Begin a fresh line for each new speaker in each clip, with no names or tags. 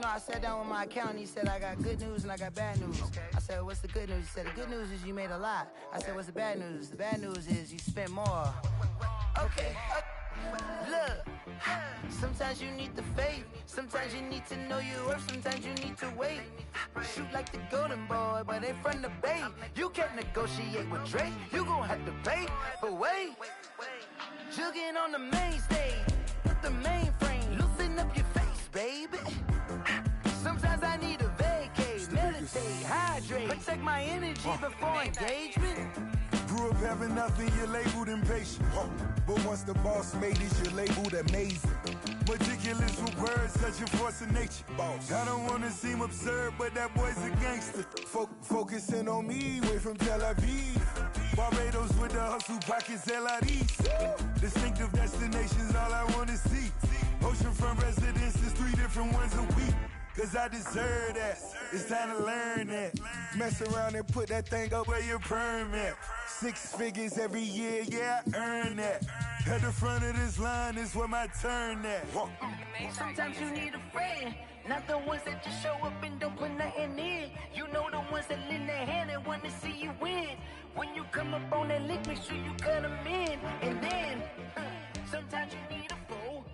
No, I sat down with my accountant. He said I got good news and I got bad news. I said, what's the good news? He said, the good news is you made a lot. I said, what's the bad news? The bad news is you spent more. Okay. Look, sometimes you need the faith. Sometimes you need to know your worth. Sometimes you need to wait. Shoot like the golden boy, but they from the bay. You can't negotiate with Drake. You gon' have to pay. But wait, jugging on the main stage. Put the mainframe, loosen up your face, baby. Sometimes I need a vacate, meditate, hydrate, protect my energy before engagement.
Grew up having nothing, you're labeled impatient. But once the boss made it, you're labeled amazing. Meticulous with words, such a force of nature. Boss. I don't wanna seem absurd, but that boy's a gangster. Focusing on me, way from Tel Aviv. Barbados with the hustle, pockets LIDs. Distinctive destinations, all I wanna see. Oceanfront residences, 3 different ones a week. Cause I deserve that, it's time to learn that. Mess around and put that thing up where your permit. 6 figures every year, yeah, I earn that. At the front of this line is where my turn at.
Sometimes you need a friend, not the ones that just show up and don't put nothing in. You know the ones that lend their hand and wanna see you win. When you come up on that lick, make sure you cut them in. And then, sometimes you need a fool.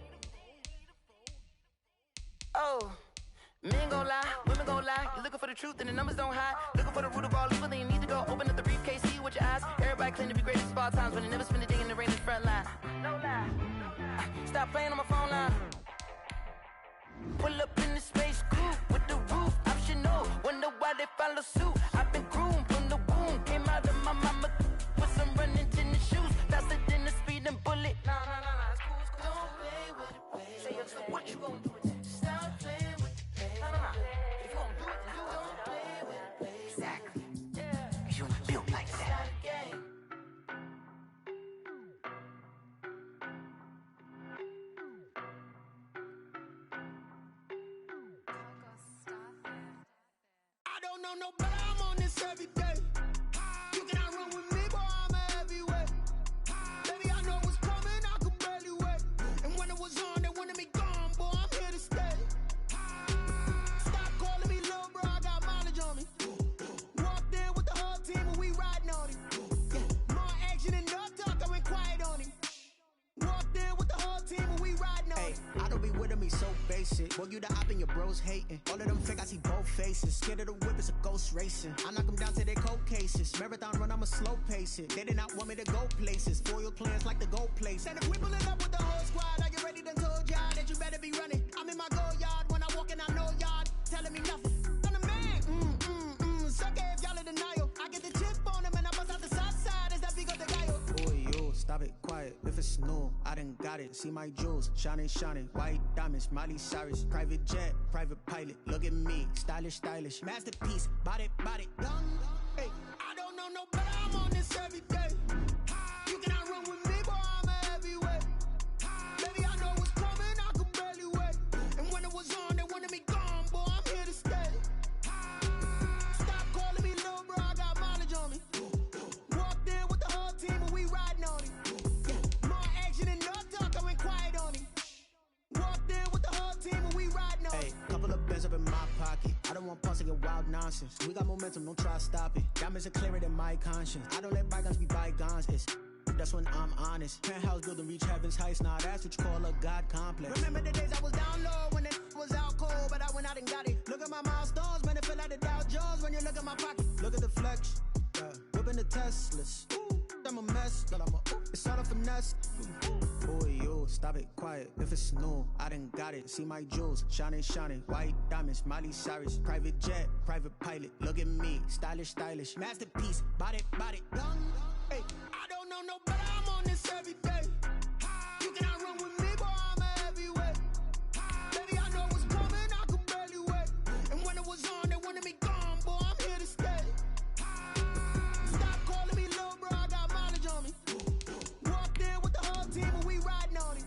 Oh. Men gon' lie, women gon' lie. You're looking for the truth and the numbers don't hide. Looking for the root of all evil, then you need to go open up the briefcase, see with your eyes. Everybody claim to be greatest of all times, but they never spend a day in the rain in the front line. No lie. Stop playing on my phone line. Pull up in the space coupe with the roof optional. Wonder why they follow suit. I've been groomed from the womb. Came out of my mama with some running tennis shoes. Faster than the speeding bullet. Nah, it's cool, it's cool. Don't play with it, baby. Say so what you gon' do with it? Stop playing with it. If you gon' do it, then don't play with it, baby. Exactly. Yeah. Cause you're not built like that.
I don't know no better, I'm on this every day. You cannot run with me, boy, I'm a heavyweight. Baby, I know what's coming, I could barely wait. And when it was on, they wanted me gone, boy, I'm here to stay. Stop calling me little bro, I got mileage on me. Walked in with the whole team and we riding on it. Yeah. More action and no talk, I went quiet on him. Walked in with the whole team and we riding on it.
I don't be with him, he's so basic. Boy, you the op and your bros hating. All of them fake, I see both faces. Scared of the whip, it's a ghost racing. I knock them down to their cold cases. Marathon run, I'ma slow pace it. They did not want me to go places. Foil plans like the gold place.
And if we pulling up with the whole squad, are you ready to told y'all that you better be running? I'm in my go yard, when I walk in I know y'all telling me nothing. I'm the man, suck it if y'all in denial. I get the chip on them and I bust out the south side, is that big of the guy?
Boy, yo, stop it, quiet. If it's new, I done got it. See my jewels, shining, white diamonds, Miley Cyrus, private jet, private pilot. Look at me, stylish, masterpiece, body, done.
Hey, I don't know no better, I'm on this every day. You cannot run with me, boy, I'm a heavyweight. Baby, I know what's coming, I could barely wait. And when it was on, they wanted me gone, boy, I'm here to stay. Stop calling me little bro, I got mileage on me. Walked in with the whole team and we riding on it. Yeah. More action and no talk, I went quiet on him. Walked in with the whole team and we riding on it.
Hey, couple of bands up in my pocket. I don't want pulse to get wild nonsense. We got momentum, don't try to stop it. Diamonds are clearer than my conscience. I don't let bygones be bygones. It's that's when I'm honest. Penthouse building reach heaven's heights. Nah, that's what you call a God complex.
Remember the days I was down low when it was out cold, but I went out and got it. Look at my milestones, man, it feel like the Dow Jones when you look at my pocket.
Look at the flex, whipping the Teslas. I'm a mess, but it's all a finesse. Boy, yo, stop it, quiet. If it's new, I done got it. See my jewels, shining, white diamonds, Miley Cyrus, private jet, private pilot. Look at me, stylish, masterpiece, body, done.
Hey, I don't know no better, I'm on this every day. You cannot run with me, boy, I'm a heavyweight. Baby, I know what's coming, I could barely wait. And when it was on, they wanted me gone, boy, I'm here to stay. Stop calling me little bro, I got mileage on me. Walked in with the whole team and we riding on it.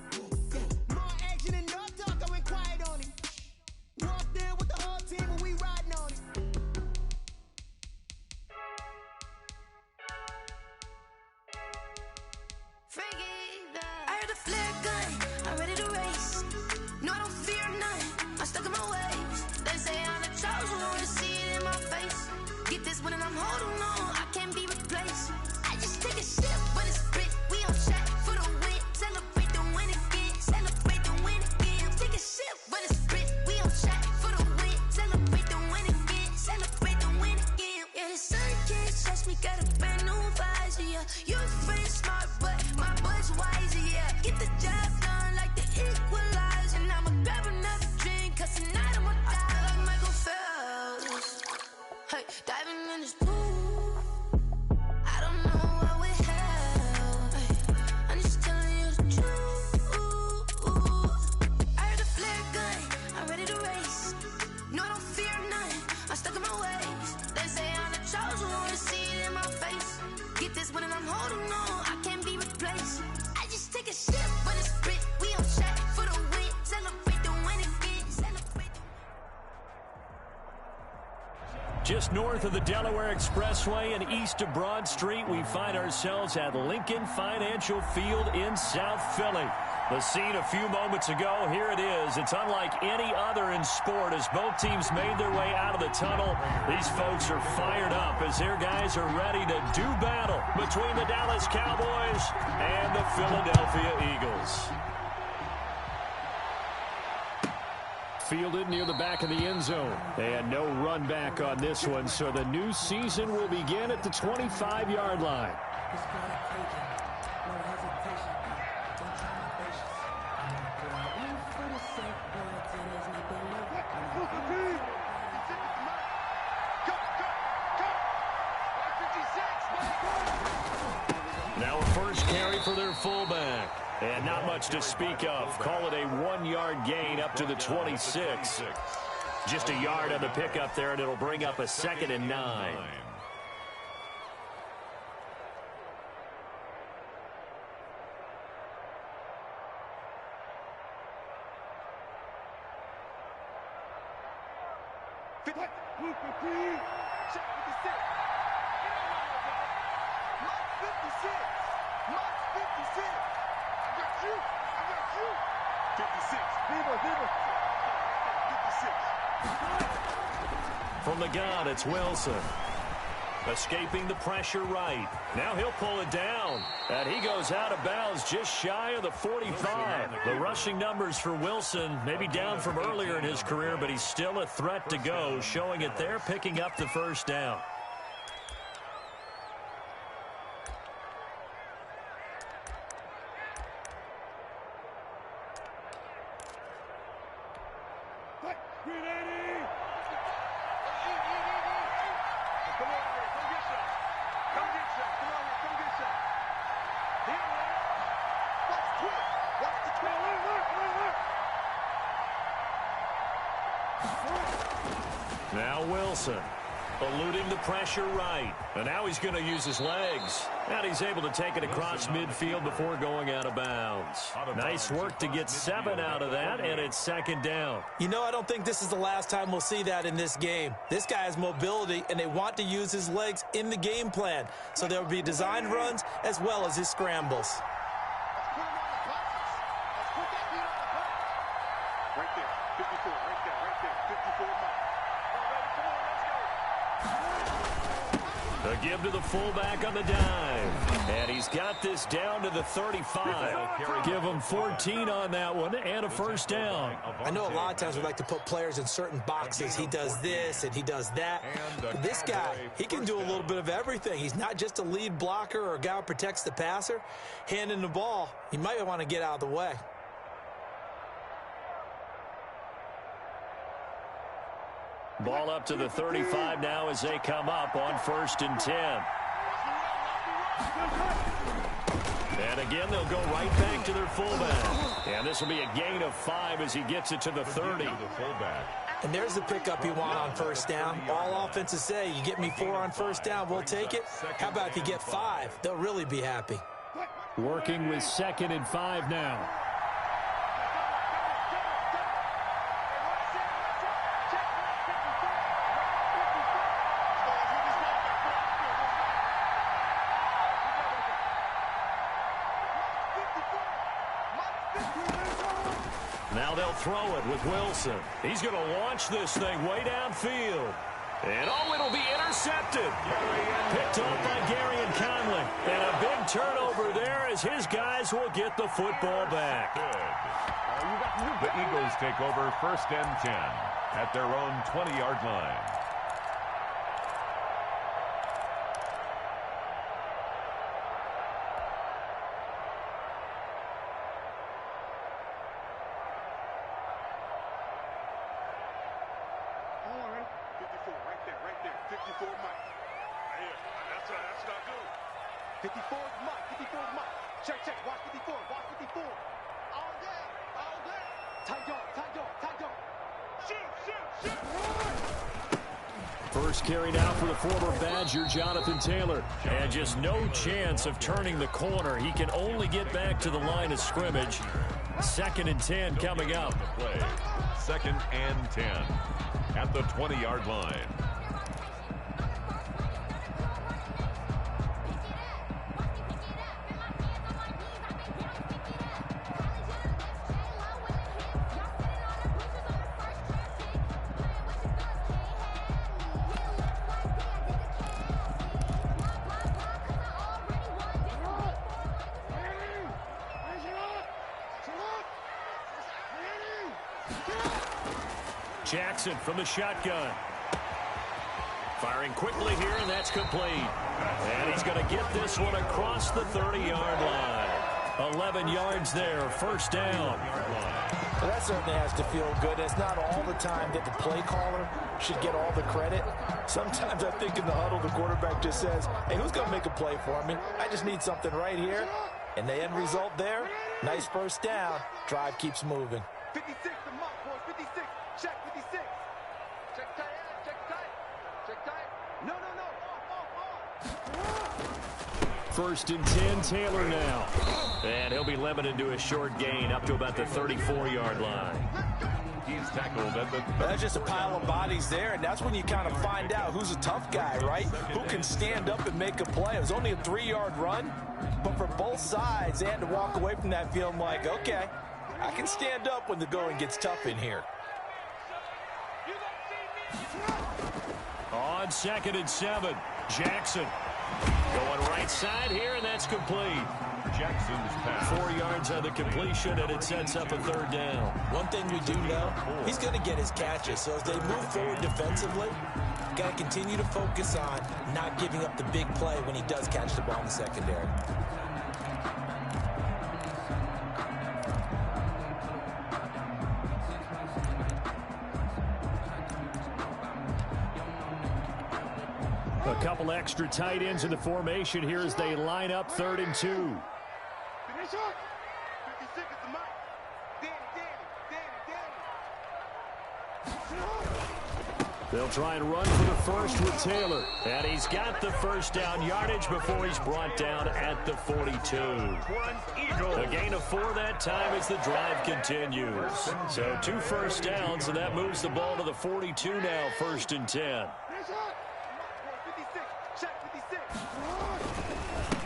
Yeah. More action and no talk, I went quiet on him. Walked in with the whole team and we riding on it. hold on, I can't be replaced. I just take a sip, but it's spit. We on shot for the win. Celebrate the win again. Celebrate.
Just north of the Delaware Expressway and east of Broad Street, we find ourselves at Lincoln Financial Field in South Philly. The scene a few moments ago, here it is. It's unlike any other in sport as both teams made their way out of the tunnel. These folks are fired up as their guys are ready to do battle between the Dallas Cowboys and the Philadelphia Eagles. Fielded near the back of the end zone. And no run back on this one, so the new season will begin at the 25-yard line. Now a first carry for their fullback. And not much to speak of. Call it a 1-yard gain up to the 26. Just a yard on the pickup there, and it'll bring up a 2nd and 9. From the gun, it's Wilson. Escaping the pressure right. Now he'll pull it down. And he goes out of bounds just shy of the 45. The rushing numbers for Wilson maybe down from earlier in his career, but he's still a threat to go, showing it there, picking up the first down. Now Wilson, eluding the pressure right. And now he's going to use his legs. And he's able to take it across midfield before going out of bounds. Nice work to get 7 out of that, and it's 2nd down.
You know, I don't think this is the last time we'll see that in this game. This guy has mobility, and they want to use his legs in the game plan. So there will be designed runs as well as his scrambles.
Right there, 54, right there, 54 mark.
A give to the fullback on the dive. And he's got this down to the 35. Give him 14 on that one and a first down.
I know a lot of times we like to put players in certain boxes. He does this and he does that. But this guy, he can do a little bit of everything. He's not just a lead blocker or a guy who protects the passer. Handing the ball, you might want to get out of the way.
Ball up to the 35 now as they come up on 1st and 10. And again, they'll go right back to their fullback. And this will be a gain of 5 as he gets it to the 30.
And there's the pickup you want on first down. All offenses say, you get me 4 on first down, we'll take it. How about if you get 5? They'll really be happy.
Working with 2nd and 5 now. Now they'll throw it with Wilson. He's going to launch this thing way downfield. And oh, it'll be intercepted. Picked off by Gary and Conley. And a big turnover there as his guys will get the football back.
The Eagles take over 1st and 10 at their own 20-yard line.
First carry now for the former Badger, Jonathan Taylor. And just no chance of turning the corner. He can only get back to the line of scrimmage. 2nd and 10 coming up.
Play. 2nd and 10 at the 20-yard line.
Jackson from the shotgun. Firing quickly here, and that's complete. And he's going to get this one across the 30-yard line. 11 yards there, first down.
Well, that certainly has to feel good. It's not all the time that the play caller should get all the credit. Sometimes I think in the huddle, the quarterback just says, hey, who's going to make a play for me? I just need something right here. And the end result there, nice first down. Drive keeps moving.
56, the mark, boys, 56. Check 56. Check tight, check tight. Check tight. No. Off.
1st and 10, Taylor now. And he'll be limited to a short gain up to about the 34-yard line.
He's tackled at the...
That's just a pile of bodies there, and that's when you kind of find out who's a tough guy, right? Who can stand up and make a play. It was only a 3-yard run, but for both sides, they had to walk away from that feeling like, okay, I can stand up when the going gets tough in here.
On 2nd and 7, Jackson going right side here, and that's complete.
Jackson's pass.
4 yards on the completion, and it sets up a 3rd down.
One thing we do know, he's going to get his catches. So as they move forward defensively, got to continue to focus on not giving up the big play when he does catch the ball in the secondary.
A couple extra tight ends in the formation here as they line up 3rd and 2.
Finish up. 56 is the mark. Danny.
They'll try and run for the first with Taylor. And he's got the first down yardage before he's brought down at the 42. A gain of 4 that time as the drive continues. So 2 first downs, and that moves the ball to the 42 now, 1st and 10.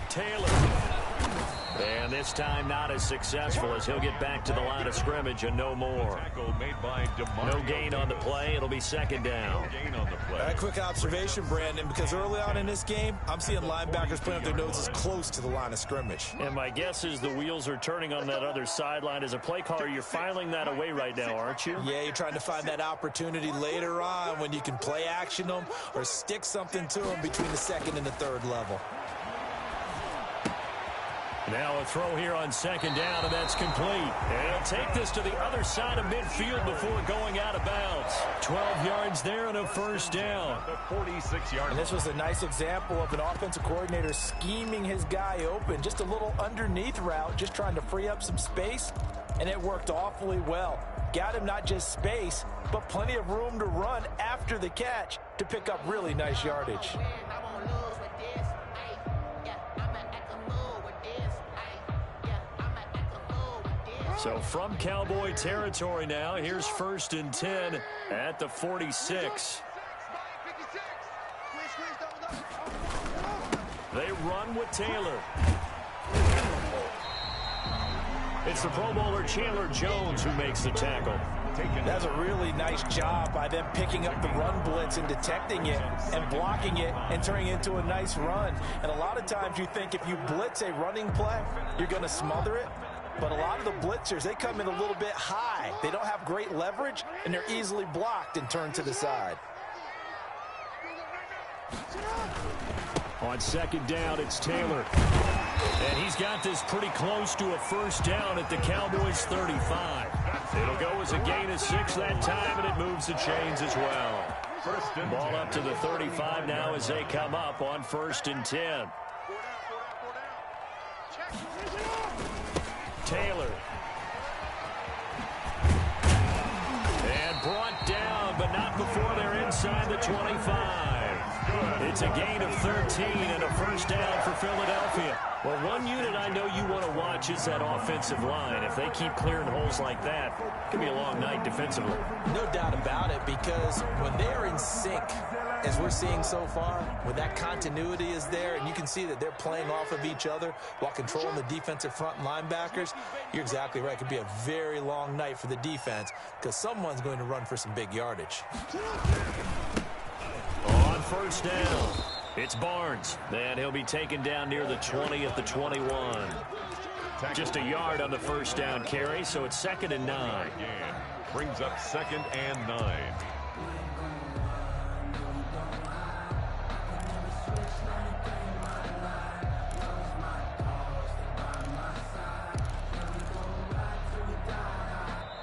Taylor. And this time not as successful as he'll get back to the line of scrimmage and no more. No gain on the play. It'll be 2nd down.
A quick observation, Brandon, because early on in this game, I'm seeing linebackers putting up their noses close to the line of scrimmage.
And my guess is the wheels are turning on that other sideline. As a play caller, you're filing that away right now, aren't you?
Yeah, you're trying to find that opportunity later on when you can play action them or stick something to them between the 2nd and the 3rd level.
Now a throw here on 2nd down, and that's complete. And he'll take this to the other side of midfield before going out of bounds. 12 yards there and a first down.
The 46-yard.
And this was a nice example of an offensive coordinator scheming his guy open. Just a little underneath route, just trying to free up some space, and it worked awfully well. Got him not just space, but plenty of room to run after the catch to pick up really nice yardage.
So from Cowboy territory now, here's 1st and 10 at the 46. They run with Taylor. It's the Pro Bowler Chandler Jones who makes the tackle.
That's a really nice job by them picking up the run blitz and detecting it and blocking it and turning it into a nice run. And a lot of times you think if you blitz a running play, you're going to smother it. But a lot of the blitzers, they come in a little bit high. They don't have great leverage, and they're easily blocked and turned to the side.
On 2nd down, it's Taylor. And he's got this pretty close to a first down at the Cowboys' 35. It'll go as a gain of 6 that time, and it moves the chains as well. Ball up to the 35 now as they come up on 1st and 10. Taylor. And brought down, but not before they're inside the 25. It's a gain of 13 and a first down for Philadelphia. Well, one unit I know you want to watch is that offensive line. If they keep clearing holes like that, it could be a long night defensively.
No doubt about it, because when they are in sync, as we're seeing so far, when that continuity is there and you can see that they're playing off of each other while controlling the defensive front linebackers, you're exactly right. It could be a very long night for the defense because someone's going to run for some big yardage.
On first down, it's Barnes. And he'll be taken down near the 20 at the 21. Just a yard on the first down carry, so it's 2nd and 9.
Brings up 2nd and 9.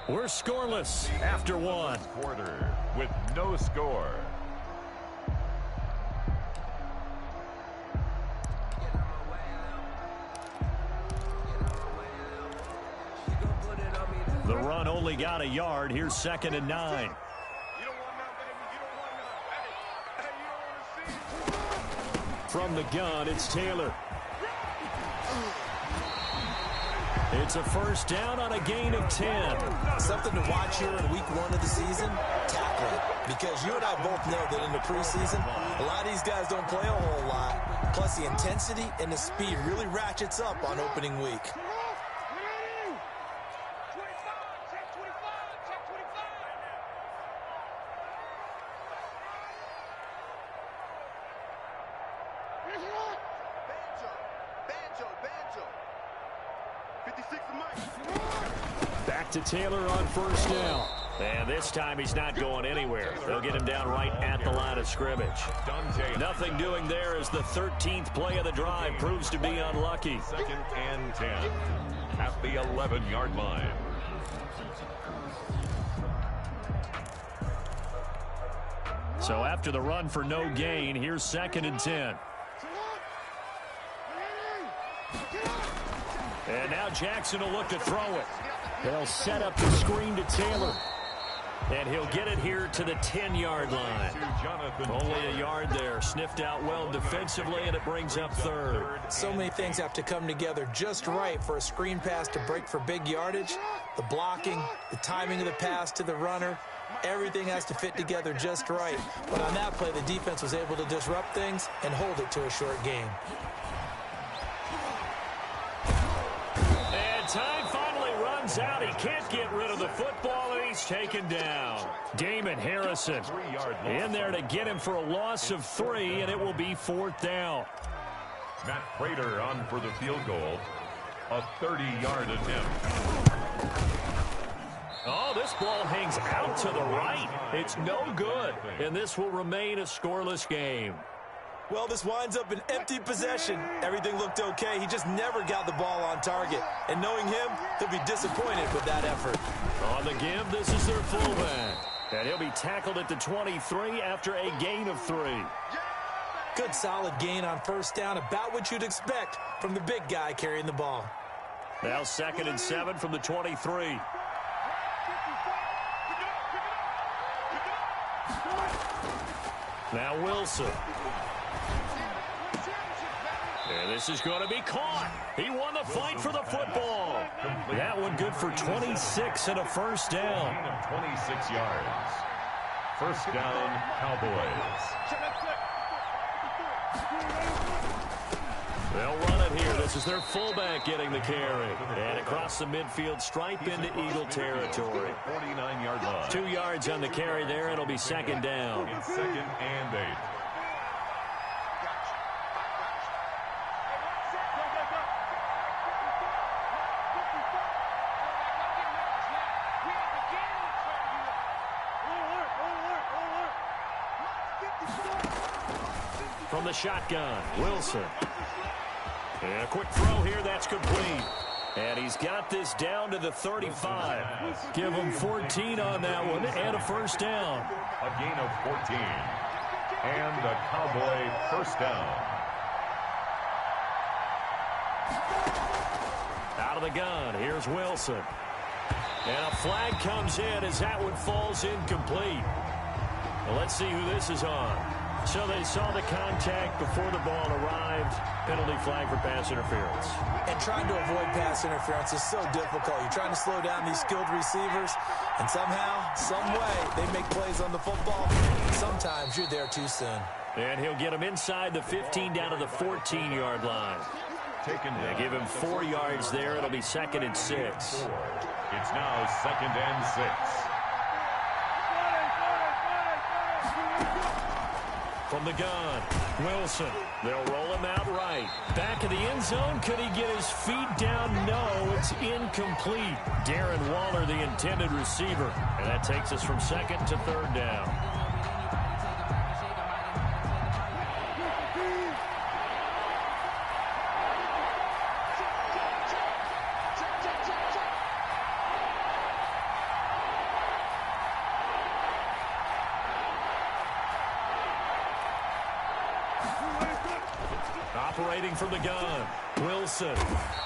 We're scoreless after one.
Quarter with no score.
The run only got a yard. Here's 2nd and 9. From the gun, it's Taylor. It's a first down on a gain of 10.
Something to watch here in week 1 of the season, tackling. Because you and I both know that in the preseason, a lot of these guys don't play a whole lot. Plus, the intensity and the speed really ratchets up on opening week.
Back to Taylor on first down. And this time he's not going anywhere. They'll get him down right at the line of scrimmage. Nothing doing there as the 13th play of the drive proves to be unlucky.
2nd and 10 at the 11-yard line.
So after the run for no gain, here's 2nd and 10. And now Jackson will look to throw it. They'll set up the screen to Taylor. And he'll get it here to the 10-yard line. Only a yard there. Sniffed out well defensively, and it brings up 3rd.
So many things have to come together just right for a screen pass to break for big yardage. The blocking, the timing of the pass to the runner, everything has to fit together just right. But on that play, the defense was able to disrupt things and hold it to a short game.
Time finally runs out. He can't get rid of the football, and he's taken down. Damon Harrison in there to get him for a loss of 3, and it will be 4th down.
Matt Prater on for the field goal. A 30-yard attempt.
Oh, this ball hangs out to the right. It's no good, and this will remain a scoreless game.
Well, this winds up an empty possession. Everything looked okay. He just never got the ball on target. And knowing him, he'll be disappointed with that effort.
On the give, this is their fullback. And he'll be tackled at the 23 after a gain of 3.
Good solid gain on first down, about what you'd expect from the big guy carrying the ball.
Now 2nd and 7 from the 23. Now Wilson. And this is going to be caught. He won the fight for the football. That one good for 26 and a first down.
26 yards. First down, Cowboys.
They'll run it here. This is their fullback getting the carry. And across the midfield stripe into Eagle territory.
49-yard line.
2 yards on the carry there. It'll be 2nd down.
It's 2nd and 8.
From the shotgun, Wilson. And a quick throw here, that's complete. And he's got this down to the 35. Give him 14 on that one and a first down.
A gain of 14. And a Cowboy first down.
Out of the gun, here's Wilson. And a flag comes in as that one falls incomplete. Well, let's see who this is on. So they saw the contact before the ball arrived. Penalty flag for pass interference.
And trying to avoid pass interference is so difficult. You're trying to slow down these skilled receivers, and somehow, some way, they make plays on the football. Sometimes you're there too soon.
And he'll get him inside the 15 down to the 14-yard line. They give him 4 yards there. It'll be 2nd and 6.
It's now 2nd and 6.
From the gun, Wilson. They'll roll him out right. Back of the end zone. Could he get his feet down? No, it's incomplete. Darren Waller, the intended receiver. And that takes us from 2nd to 3rd down. Operating from the gun, Wilson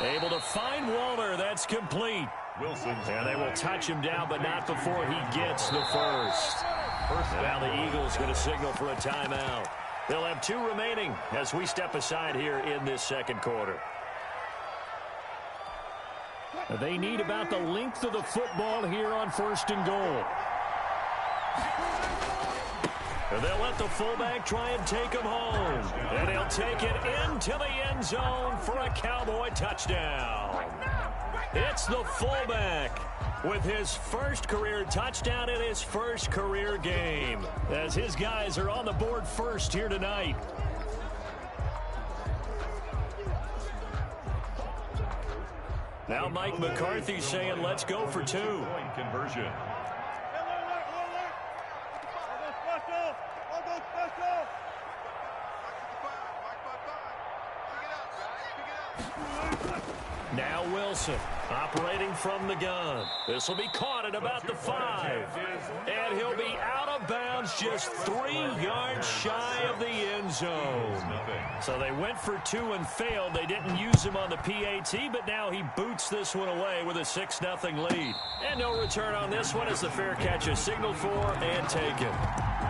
able to find Waller. That's complete.
Wilson.
And they will touch him down, but not before he gets the first. Now the Eagles going to signal for a timeout. They'll have 2 remaining as we step aside here in this 2nd quarter. They need about the length of the football here on 1st and goal. And they'll let the fullback try and take him home. And he'll take it into the end zone for a Cowboy touchdown. It's the fullback with his first career touchdown in his first career game, as his guys are on the board first here tonight. Now Mike McCarthy saying let's go for 2.
Point conversion.
Now Wilson operating from the gun. This will be caught at about the 5. And he'll be out of bounds just 3 yards shy of the end zone. So they went for 2 and failed. They didn't use him on the PAT, but now he boots this one away with a 6-0 lead. And no return on this one as the fair catch is signaled for and taken.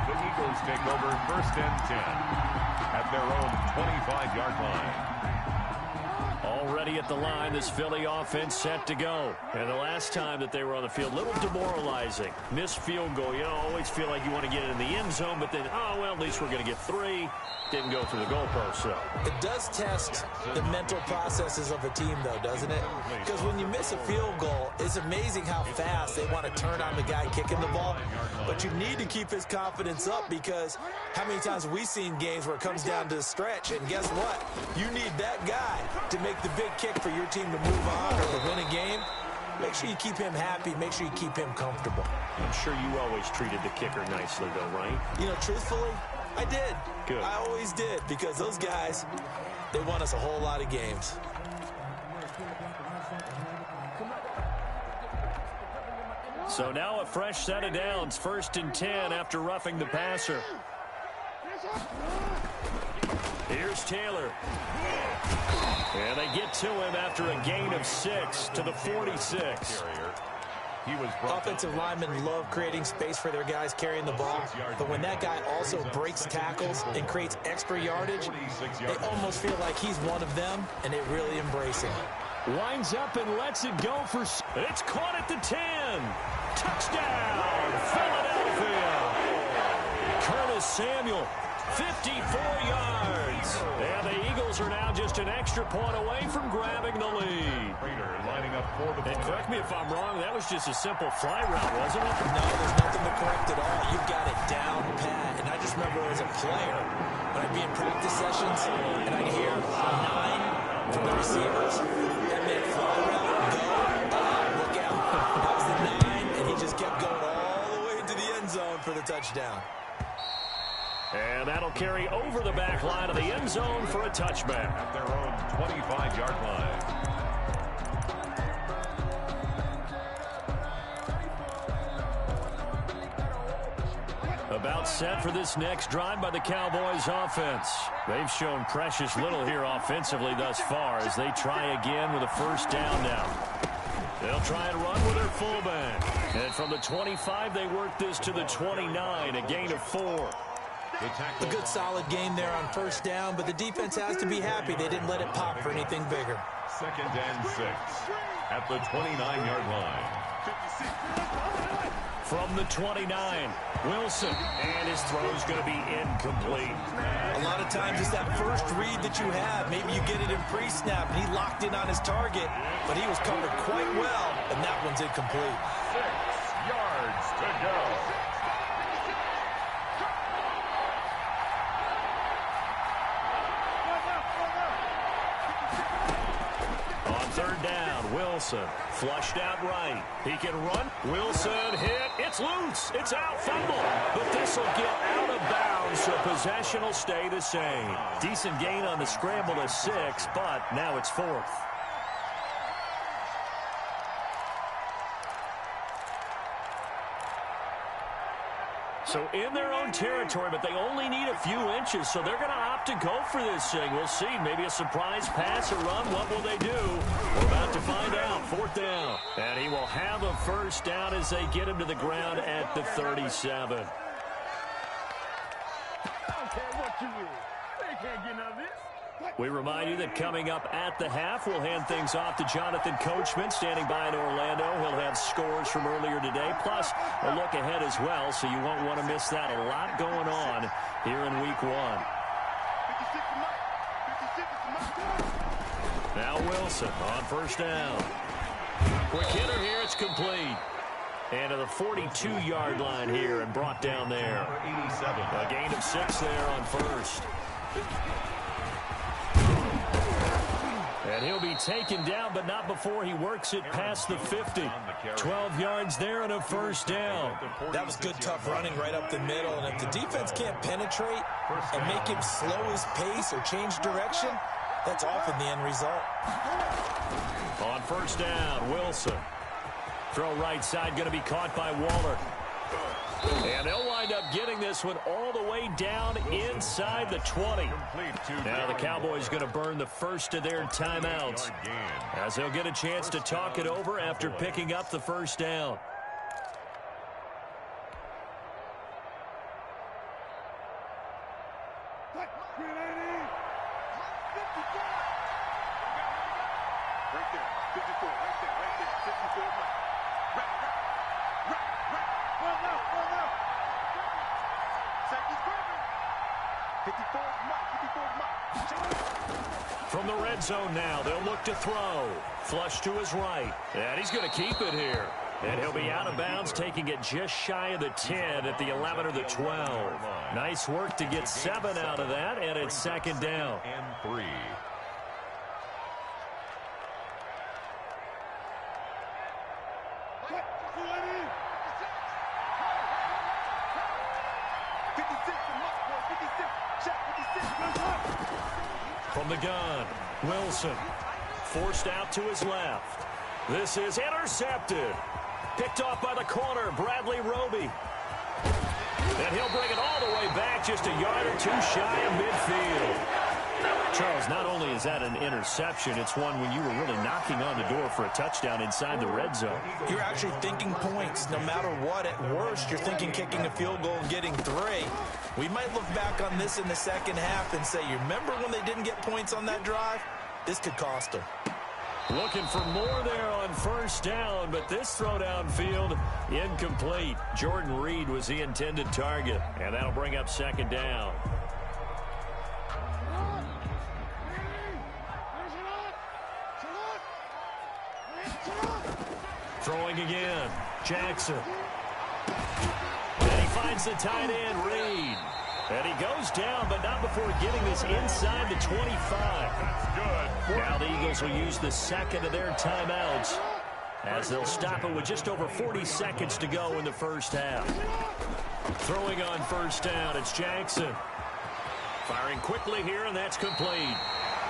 The Eagles take over 1st and 10 at their own 25-yard line.
Already at the line, this Philly offense set to go. And the last time that they were on the field, a little demoralizing. Missed field goal. You know, always feel like you want to get it in the end zone, but then, oh, well, at least we're going to get 3. Didn't go through the goalpost, so.
It does test the mental processes of a team, though, doesn't it? Because when you miss a field goal, it's amazing how fast they want to turn on the guy kicking the ball. But you need to keep his confidence up, because how many times have we seen games where it comes down to the stretch, and guess what? You need that guy to make the big kick for your team to move on or to win a game. Make sure you keep him happy. Make sure you keep him comfortable.
I'm sure you always treated the kicker nicely, though, right?
You know, truthfully, I did.
Good.
I always did, because those guys, they won us a whole lot of games.
So now a fresh set of downs, 1st and 10 after roughing the passer. Here's Taylor. And they get to him after a gain of 6 to the 46.
Offensive linemen love creating space for their guys carrying the ball, but when that guy also breaks tackles and creates extra yardage, they almost feel like he's one of them, and they really embrace him.
Winds up and lets it go for... It's caught at the 10. Touchdown, Philadelphia. Curtis Samuel, 54 yards. And the Eagles are now just an extra point away from grabbing the lead. And correct me if I'm wrong, that was just a simple fly route, wasn't it?
No, there's nothing to correct at all. You've got it down pat. And I just remember as a player, when I'd be in practice sessions, and I'd hear 9 from the receivers, that meant fly route, go, look out. That was the 9, and he just kept going all the way into the end zone for the touchdown.
And that'll carry over the back line of the end zone for a touchback.
At their own 25-yard line.
About set for this next drive by the Cowboys offense. They've shown precious little here offensively thus far as they try again with a 1st down now. They'll try and run with their fullback. And from the 25, they work this to the 29, a gain of 4.
A good solid game there on first down, but the defense has to be happy they didn't let it pop for anything bigger.
2nd and 6 at the 29-yard line.
From the 29, Wilson, and his throw's going to be incomplete.
A lot of times it's that first read that you have. Maybe you get it in pre-snap, and he locked in on his target, but he was covered quite well, and that one's incomplete.
6 yards to go.
On 3rd down, Wilson flushed out right. He can run. Wilson hit. It's loose. It's out. Fumble. But this will get out of bounds, so possession will stay the same. Decent gain on the scramble to 6, but now it's 4th. So in their own territory, but they only need a few inches, so they're going to opt to go for this thing. We'll see. Maybe a surprise pass or run. What will they do? We're about to find out. 4th down. And he will have a first down as they get him to the ground at the 37.
I don't care what you is. They can't get none of this.
We remind you that coming up at the half, we'll hand things off to Jonathan Coachman, standing by in Orlando. He'll have scores from earlier today, plus a look ahead as well, so you won't want to miss that. A lot going on here in Week 1. Now Wilson on first down. Quick hitter here, it's complete. And to the 42-yard line here and brought down there. A gain of 6 there on first. And he'll be taken down, but not before he works it past the 50. 12 yards there and a first down.
That was good, tough running right up the middle. And if the defense can't penetrate and make him slow his pace or change direction, that's often the end result.
On first down, Wilson. Throw right side, going to be caught by Waller. And they'll wind up getting this one all the way down inside the 20. Now the Cowboys going to burn the first of their timeouts as they'll get a chance to talk it over after picking up the first down. From the red zone now, they'll look to throw. Flush to his right. And he's going to keep it here. And he'll be out of bounds, taking it just shy of the 10 at the 11 or the 12. Nice work to get 7 out of that, and it's 2nd down.
And 3.
From the gun, Wilson forced out to his left. This is intercepted. Picked off by the corner, Bradley Roby. And he'll bring it all the way back, just a yard or 2 shy of midfield. Charles, not only is that an interception, it's one when you were really knocking on the door for a touchdown inside the red zone.
You're actually thinking points. No matter what, at worst, you're thinking kicking a field goal and getting 3. We might look back on this in the second half and say, you remember when they didn't get points on that drive? This could cost them.
Looking for more there on first down, but this throw downfield incomplete. Jordan Reed was the intended target, and that'll bring up 2nd down. Throwing again, Jackson. And he finds the tight end, Reed. And he goes down, but not before getting this inside the 25.
That's good.
Now the Eagles will use the 2nd of their timeouts as they'll stop it with just over 40 seconds to go in the first half. Throwing on first down, it's Jackson. Firing quickly here, and that's complete.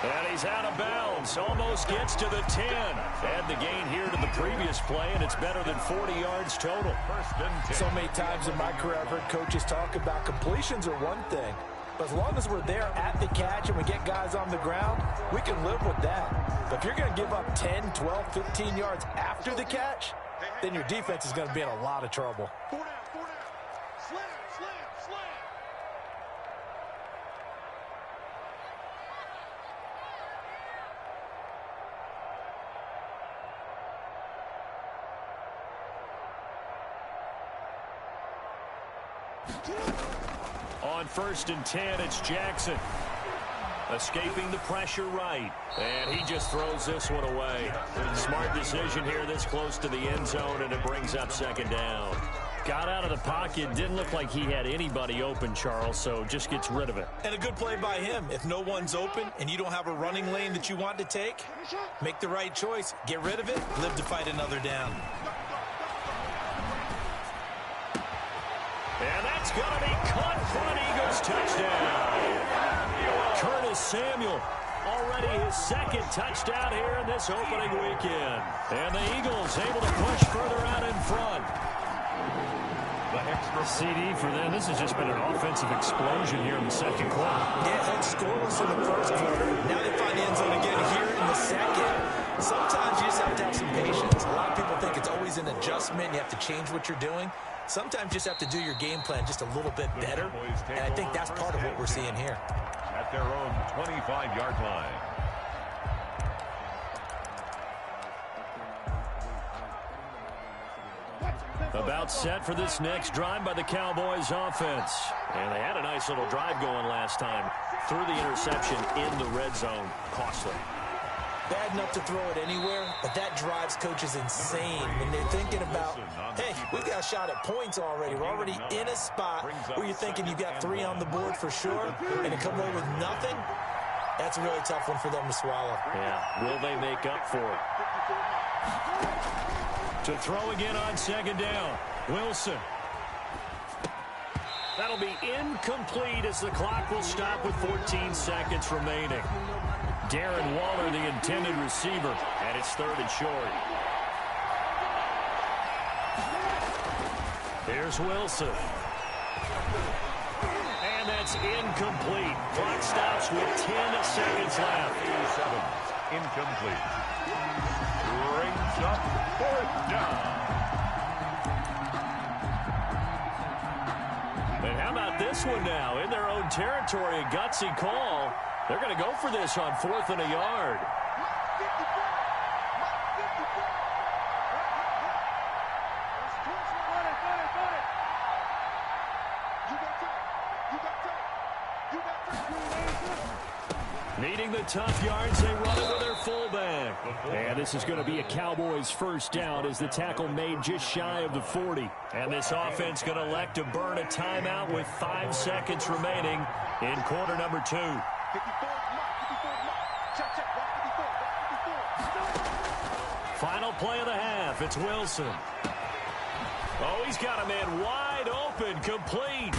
And he's out of bounds. Almost gets to the 10. Add the gain here to the previous play, and it's better than 40 yards total.
1st and 10.
So many times in my career I've heard coaches talk about completions are one thing. But as long as we're there at the catch and we get guys on the ground, we can live with that. But if you're going to give up 10, 12, 15 yards after the catch, then your defense is going to be in a lot of trouble.
4 down, 4 down. Slam, slam, slam.
On 1st and 10, it's Jackson. Escaping the pressure right. And he just throws this one away. Smart decision here this close to the end zone, and it brings up 2nd down. Got out of the pocket. Didn't look like he had anybody open, Charles, so just gets rid of it.
And a good play by him. If no one's open and you don't have a running lane that you want to take, make the right choice. Get rid of it. Live to fight another down.
And that's going to be caught for an Eagles touchdown. Curtis Samuel, already his 2nd touchdown here in this opening weekend. And the Eagles able to push further out in front.
The extra
CD for them. This has just been an offensive explosion here in the 2nd quarter.
Yeah, held scoreless in the 1st quarter. Now they find the end zone again here in the 2nd. Sometimes you just have to have some patience. A lot of people think it's always an adjustment. You have to change what you're doing. Sometimes you just have to do your game plan just a little bit better. And I think that's part of what we're seeing here.
At their own 25-yard line.
About set for this next drive by the Cowboys offense. And they had a nice little drive going last time. Threw the interception in the red zone. Costly.
Bad enough to throw it anywhere, but that drives coaches insane when they're thinking about, hey, we've got a shot at points already. We're already in a spot where you're thinking you've got 3 on the board for sure, and to come away with nothing, that's a really tough one for them to swallow.
Yeah, will they make up for it? To throw again on 2nd down. Wilson. That'll be incomplete as the clock will stop with 14 seconds remaining. Darren Waller, the intended receiver, and it's 3rd and short. Here's Wilson. And that's incomplete. Clock stops with 10 seconds left.
7, incomplete. Brings up 4th down.
And how about this one now? In their own territory, a gutsy call. They're going to go for this on 4th and a yard. Needing the tough yards, they run it with their fullback. And this is going to be a Cowboys 1st down as the tackle made just shy of the 40. And this offense going to elect to burn a timeout with 5 seconds remaining in quarter number 2. Final play of the half. It's Wilson. Oh, he's got a man wide open, complete.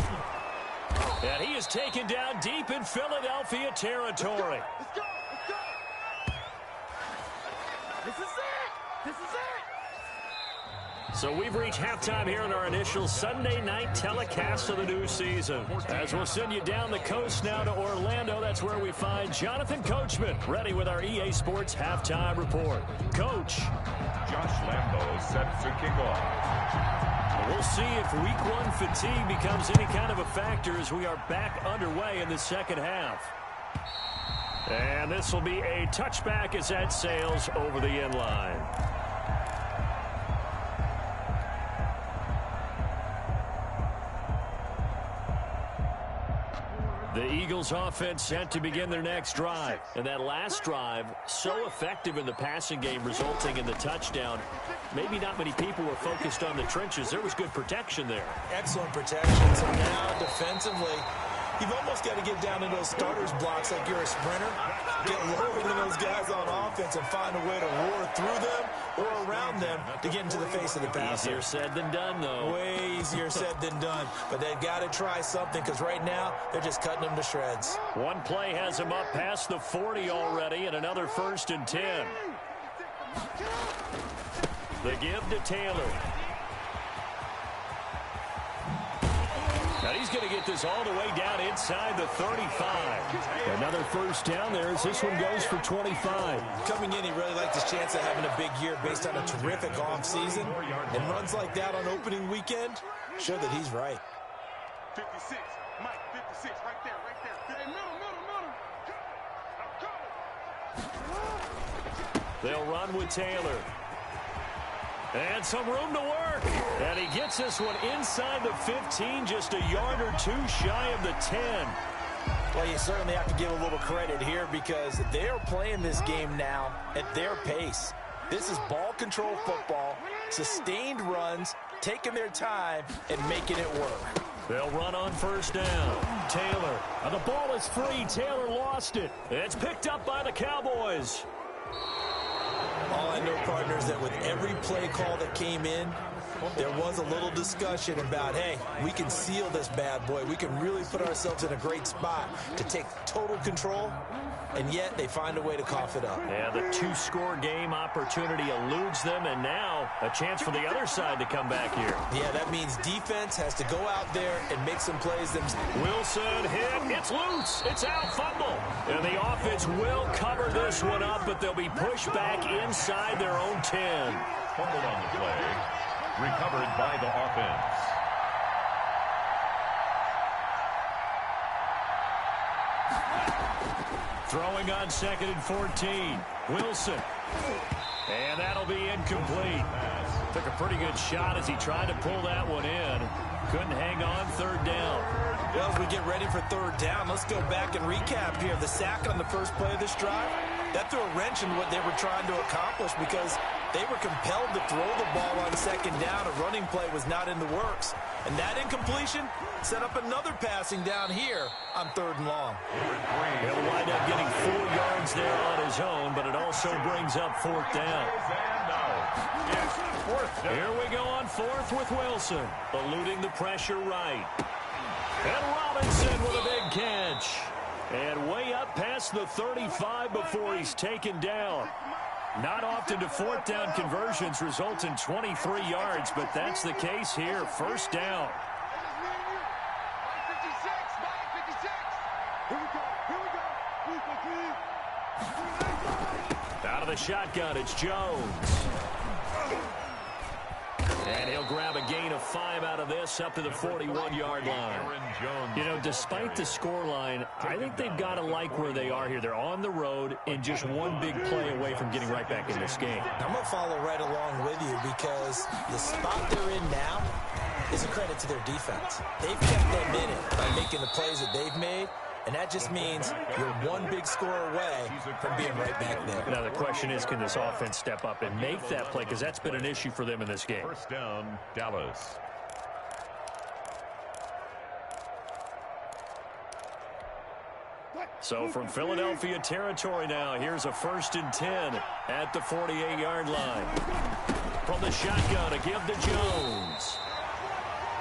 And he is taken down deep in Philadelphia territory.
Let's go. This is it. This is it.
So we've reached halftime here in our initial Sunday night telecast of the new season. As we'll send you down the coast now to Orlando, that's where we find Jonathan Coachman, ready with our EA Sports halftime report. Coach.
Josh Lambo set to kick off.
We'll see if week 1 fatigue becomes any kind of a factor as we are back underway in the 2nd half. And this will be a touchback as that sails over the end line. The Eagles offense set to begin their next drive. And that last drive, so effective in the passing game, resulting in the touchdown. Maybe not many people were focused on the trenches. There was good protection there.
Excellent protection. So now defensively, you've almost got to get down into those starters blocks like you're a sprinter. Get lower than those guys on offense and find a way to roar through them or around them to get into the face of the passer.
Easier said than done, though.
Way easier said than done. But they've got to try something because right now they're just cutting them to shreds.
One play has them up past the 40 already, and another 1st and 10. The give to Taylor. Now he's going to get this all the way down inside the 35. Another 1st down there as this one goes for 25.
Coming in, he really liked his chance of having a big year based on a terrific offseason. And runs like that on opening weekend show that he's right.
56, Mike, 56, right there. Hey, middle.
They'll run with Taylor. And some room to work. And he gets this one inside the 15, just a yard or two shy of the 10.
Well, you certainly have to give a little credit here because they're playing this game now at their pace. This is ball control football, sustained runs, taking their time, and making it work.
They'll run on first down. Taylor. And the ball is free. Taylor lost it. It's picked up by the Cowboys.
All I know, partners, that with every play call that came in, there was a little discussion about, hey, we can seal this bad boy. We can really put ourselves in a great spot to take total control, and yet they find a way to cough it up.
Yeah, the two-score game opportunity eludes them, and now a chance for the other side to come back here.
Yeah, that means defense has to go out there and make some plays themselves.
Wilson hit. It's loose. It's out. Fumble. And the offense will cover this one up, but they'll be pushed back inside their own 10.
Fumbled on the play. Recovered by the offense.
Throwing on 2nd and 14. Wilson. And that'll be incomplete. Took a pretty good shot as he tried to pull that one in. Couldn't hang on 3rd down.
Well, as we get ready for 3rd down, let's go back and recap here. The sack on the first play of this drive, that threw a wrench in what they were trying to accomplish because they were compelled to throw the ball on 2nd down. A running play was not in the works. And that incompletion set up another passing down here on 3rd and long.
He'll wind up getting 4 yards there on his own, but it also brings up 4th down. Here we go on 4th with Wilson, eluding the pressure right. And Robinson with a big catch. And way up past the 35 before he's taken down. Not often do 4th down conversions result in 23 yards, but that's the case here. 1st down. Out of the shotgun, it's Jones. And he'll grab a gain of 5 out of this up to the 41-yard line. You know, despite the scoreline, I think they've got to like where they are here. They're on the road and just one big play away from getting right back in this game.
I'm going to follow right along with you because the spot they're in now is a credit to their defense. They've kept them in it by making the plays that they've made. And that just means you're one big score away from being right back there.
Now, the question is, can this offense step up and make that play? Because that's been an issue for them in this game.
1st down, Dallas.
So from Philadelphia territory now, here's a 1st and 10 at the 48-yard line. From the shotgun, a give to Jones.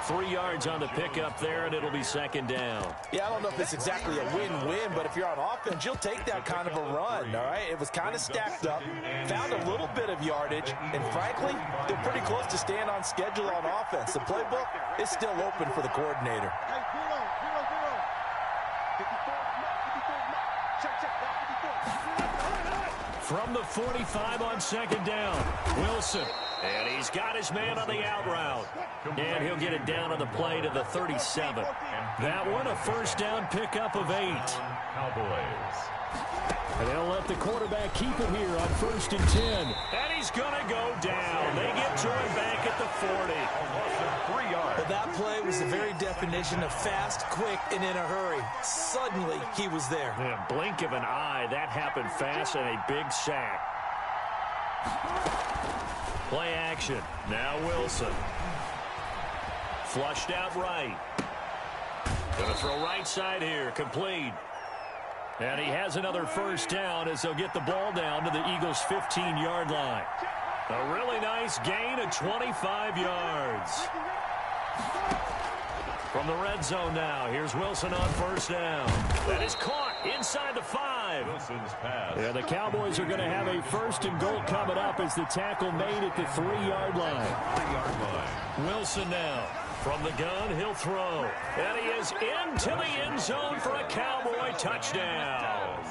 3 yards on the pickup there, and it'll be 2nd down.
Yeah, I don't know if it's exactly a win-win, but if you're on offense, you'll take that kind of a run, all right? It was kind of stacked up, found a little bit of yardage, and frankly, they're pretty close to staying on schedule on offense. The playbook is still open for the coordinator.
From the 45 on 2nd down, Wilson. And he's got his man on the out route. And he'll get it down on the play to the 37. That one, a 1st down pickup of 8.
Cowboys.
And they'll let the quarterback keep it here on 1st and 10. And he's going to go down. They get to him back at the 40.
Well, that play was the very definition of fast, quick, and in a hurry. Suddenly, he was there.
In a blink of an eye, that happened fast and a big sack. Play action. Now Wilson. Flushed out right. Going to throw right side here. Complete. And he has another 1st down as they'll get the ball down to the Eagles' 15-yard line. A really nice gain of 25 yards. From the red zone now, here's Wilson on 1st down. That is caught inside the 5.
Wilson's pass.
Yeah, the Cowboys are going to have a 1st and goal coming up as the tackle made at the 3-yard line.
3-yard line.
Wilson now. From the gun, he'll throw. And he is into the end zone for a Cowboy touchdown.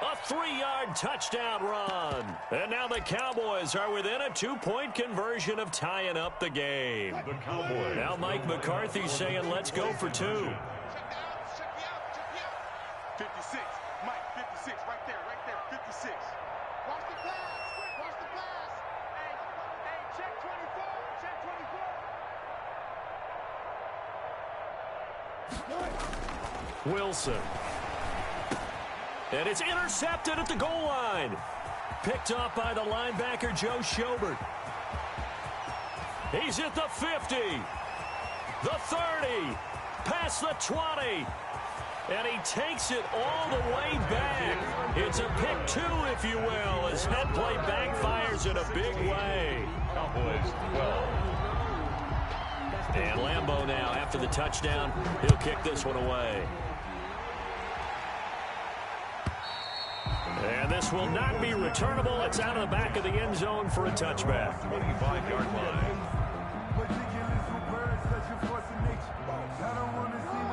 A 3-yard touchdown run. And now the Cowboys are within a 2-point conversion of tying up the game.
The Cowboys.
Now Mike McCarthy saying, let's go for 2.
56. Mike, 56. Right there. 56. Watch the pass. Watch the pass.
Wilson. And it's intercepted at the goal line. Picked off by the linebacker, Joe Schobert. He's at the 50, the 30, past the 20. And he takes it all the way back. It's a pick two, if you will, as head play backfires in a big way.
Cowboys 12.
And Lambeau now, after the touchdown, he'll kick this one away. And this will not be returnable. It's out of the back of the end zone for a touchback.
25-yard line.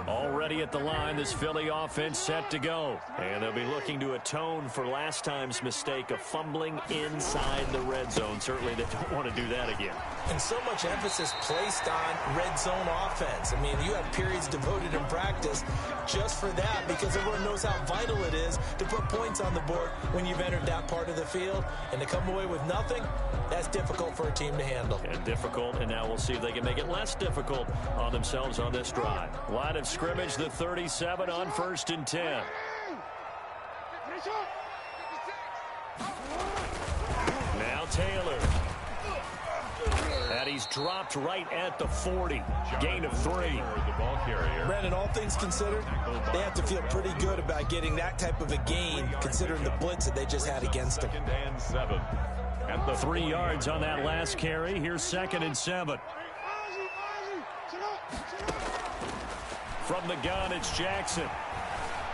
Already at the line, this Philly offense set to go. And they'll be looking to atone for last time's mistake of fumbling inside the red zone. Certainly they don't want to do that again.
And so much emphasis placed on red zone offense. I mean, you have periods devoted in practice just for that because everyone knows how vital it is to put points on the board when you've entered that part of the field. And to come away with nothing, that's difficult for a team to handle.
And difficult, and now we'll see if they can make it less difficult on themselves on this drive. Line of scrimmage, the 37 on 1st and 10. Now Taylor. And he's dropped right at the 40. Gain of 3.
The ball carrier.
Brandon, all things considered, they have to feel pretty good about getting that type of a gain considering the blitz that they just had against them.
2nd and 7. At the
3 yards on that last carry. Here's 2nd and 7. From the gun, it's Jackson.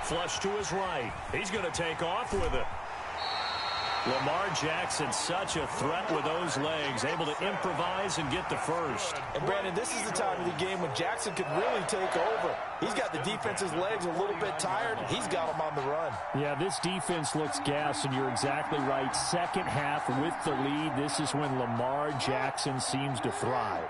Flush to his right. He's going to take off with it. Lamar Jackson, such a threat with those legs, able to improvise and get the first.
And Brandon, this is the time of the game when Jackson could really take over. He's got the defense's legs a little bit tired. He's got them on the run.
Yeah, this defense looks gassed, and you're exactly right. Second half with the lead, this is when Lamar Jackson seems to thrive.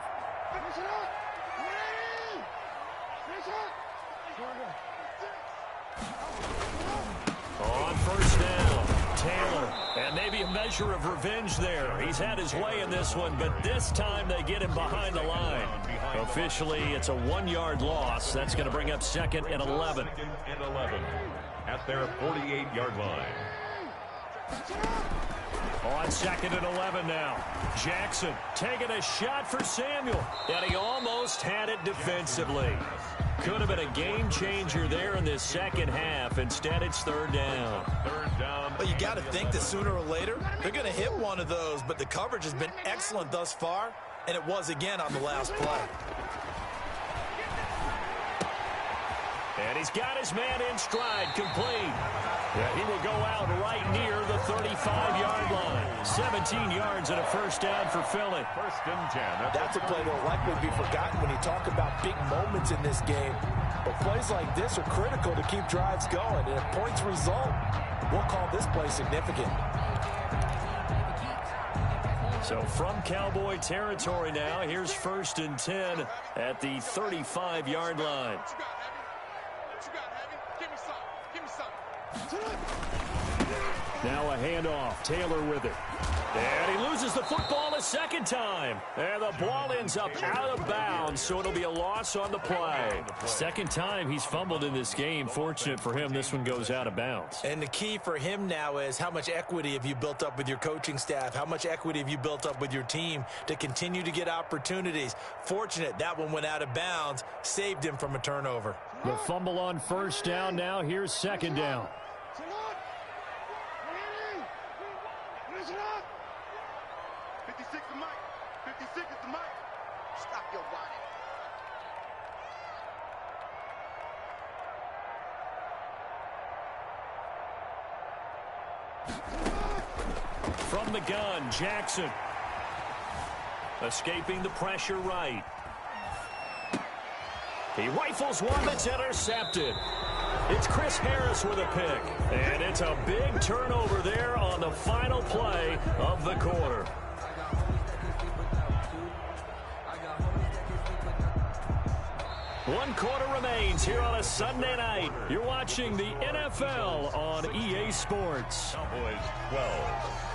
On first down, Taylor. And maybe a measure of revenge there. He's had his way in this one, but this time they get him behind the line. Officially, it's a 1-yard loss. That's going to bring up 2nd and 11.
2nd and 11 at their 48-yard line.
On 2nd and 11 now. Jackson taking a shot for Samuel. And he almost had it defensively. Could have been a game changer there in this second half. Instead, it's 3rd down.
3rd down.
Well, you got to think that sooner or later, they're going to hit one of those, but the coverage has been excellent thus far, and it was again on the last play.
And he's got his man in stride, complete. Yeah, he will go out right near the 35-yard line. 17 yards and a first down for Philly.
1st and 10.
That's a play that will likely be forgotten when you talk about big moments in this game. But plays like this are critical to keep drives going. And if points result, we'll call this play significant.
So from Cowboy territory now, here's 1st and 10 at the 35-yard line. Now a handoff. Taylor with it. And he loses the football a second time. And the ball ends up out of bounds, so it'll be a loss on the play. Second time he's fumbled in this game. Fortunate for him, this one goes out of bounds.
And the key for him now is how much equity have you built up with your coaching staff? How much equity have you built up with your team to continue to get opportunities? Fortunate that one went out of bounds, saved him from a turnover.
The fumble on first down now. Here's 2nd down.
56 is Mike. 56 is the Mike. Stop your body.
From the gun, Jackson. Escaping the pressure right. He rifles one that's intercepted. It's Chris Harris with a pick. And it's a big turnover there on the final play of the quarter. One quarter remains here on a Sunday night. You're watching the NFL on EA Sports.
Cowboys 12.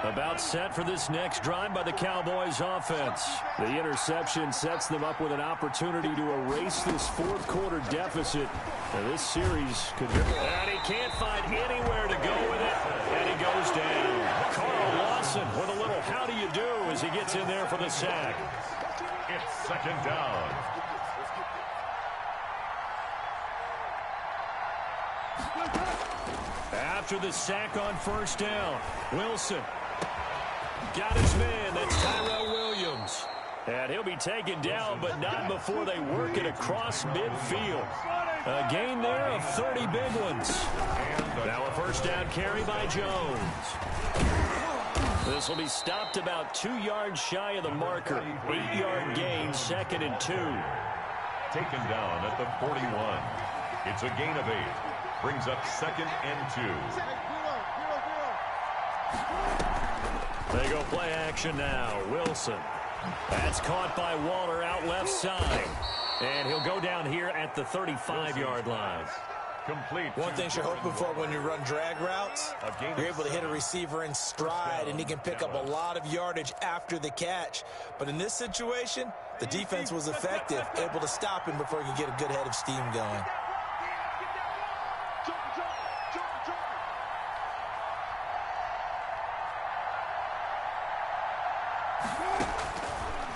About set for this next drive by the Cowboys offense. The interception sets them up with an opportunity to erase this fourth quarter deficit. Now this series could... And he can't find anywhere to go with it. And he goes down. Carl Lawson with a little how do you do as he gets in there for the sack.
It's second down.
After the sack on first down, Wilson got his man. That's Tyrell Williams. And he'll be taken down, but not before they work it across midfield. A gain there of 30 big ones. Now a first down carry by Jones. This will be stopped about 2 yards shy of the marker. 8-yard gain, 2nd and 2.
Taken down at the 41. It's a gain of 8. Brings up 2nd and 2.
They go play action now. Wilson. That's caught by Waller out left side. And he'll go down here at the 35-yard line.
Complete.
One thing you're hoping for when you run drag routes, you're able to hit a receiver in stride, and he can pick up a lot of yardage after the catch. But in this situation, the defense was effective, able to stop him before he could get a good head of steam going.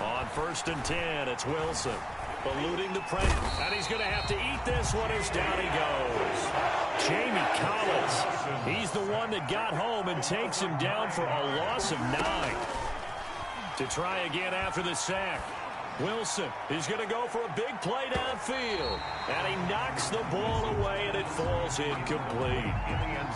On 1st and 10, it's Wilson. Eluding the pressure. And he's going to have to eat this one as down he goes. Jamie Collins. He's the one that got home and takes him down for a loss of 9. To try again after the sack. Wilson, he's going to go for a big play downfield. And he knocks the ball away, and it falls incomplete.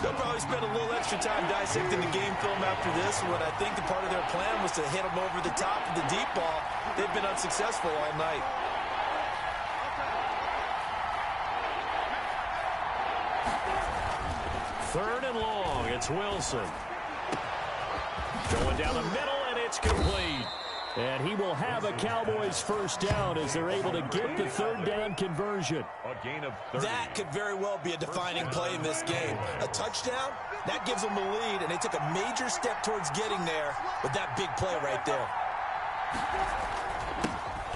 They'll probably spend a little extra time dissecting the game film after this one. I think the part of their plan was to hit him over the top of the deep ball. They've been unsuccessful all night.
Third and long, it's Wilson. Going down the middle, and it's complete. And he will have a Cowboys first down as they're able to get the third down conversion.
A gain of 30.
That could very well be a defining play in this game. A touchdown, that gives them the lead, and they took a major step towards getting there with that big play right there.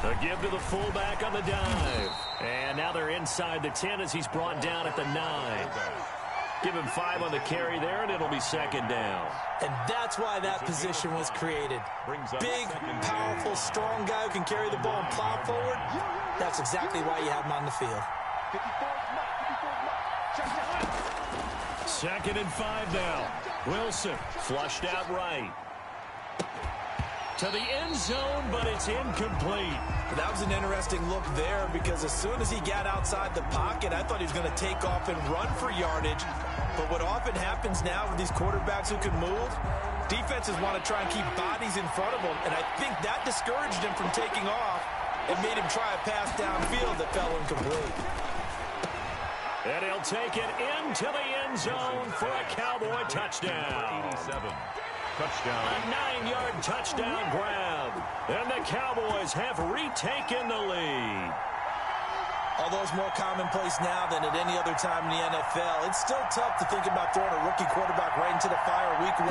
A give to the fullback on the dive. And now they're inside the 10 as he's brought down at the 9. Give him 5 on the carry there, and it'll be second down.
And that's why that position was created. Big, powerful, strong guy who can carry the ball and plow forward. That's exactly why you have him on the field.
2nd and 5 now. Wilson flushed out right. To the end zone, but it's incomplete.
That was an interesting look there because as soon as he got outside the pocket, I thought he was going to take off and run for yardage. But what often happens now with these quarterbacks who can move, defenses want to try and keep bodies in front of them, and I think that discouraged him from taking off and made him try a pass downfield that fell incomplete.
And he'll take it into the end zone for a Cowboy touchdown.
87. Touchdown.
A 9-yard touchdown grab. And the Cowboys have retaken the lead.
Although it's more commonplace now than at any other time in the NFL, it's still tough to think about throwing a rookie quarterback right into the fire week 1.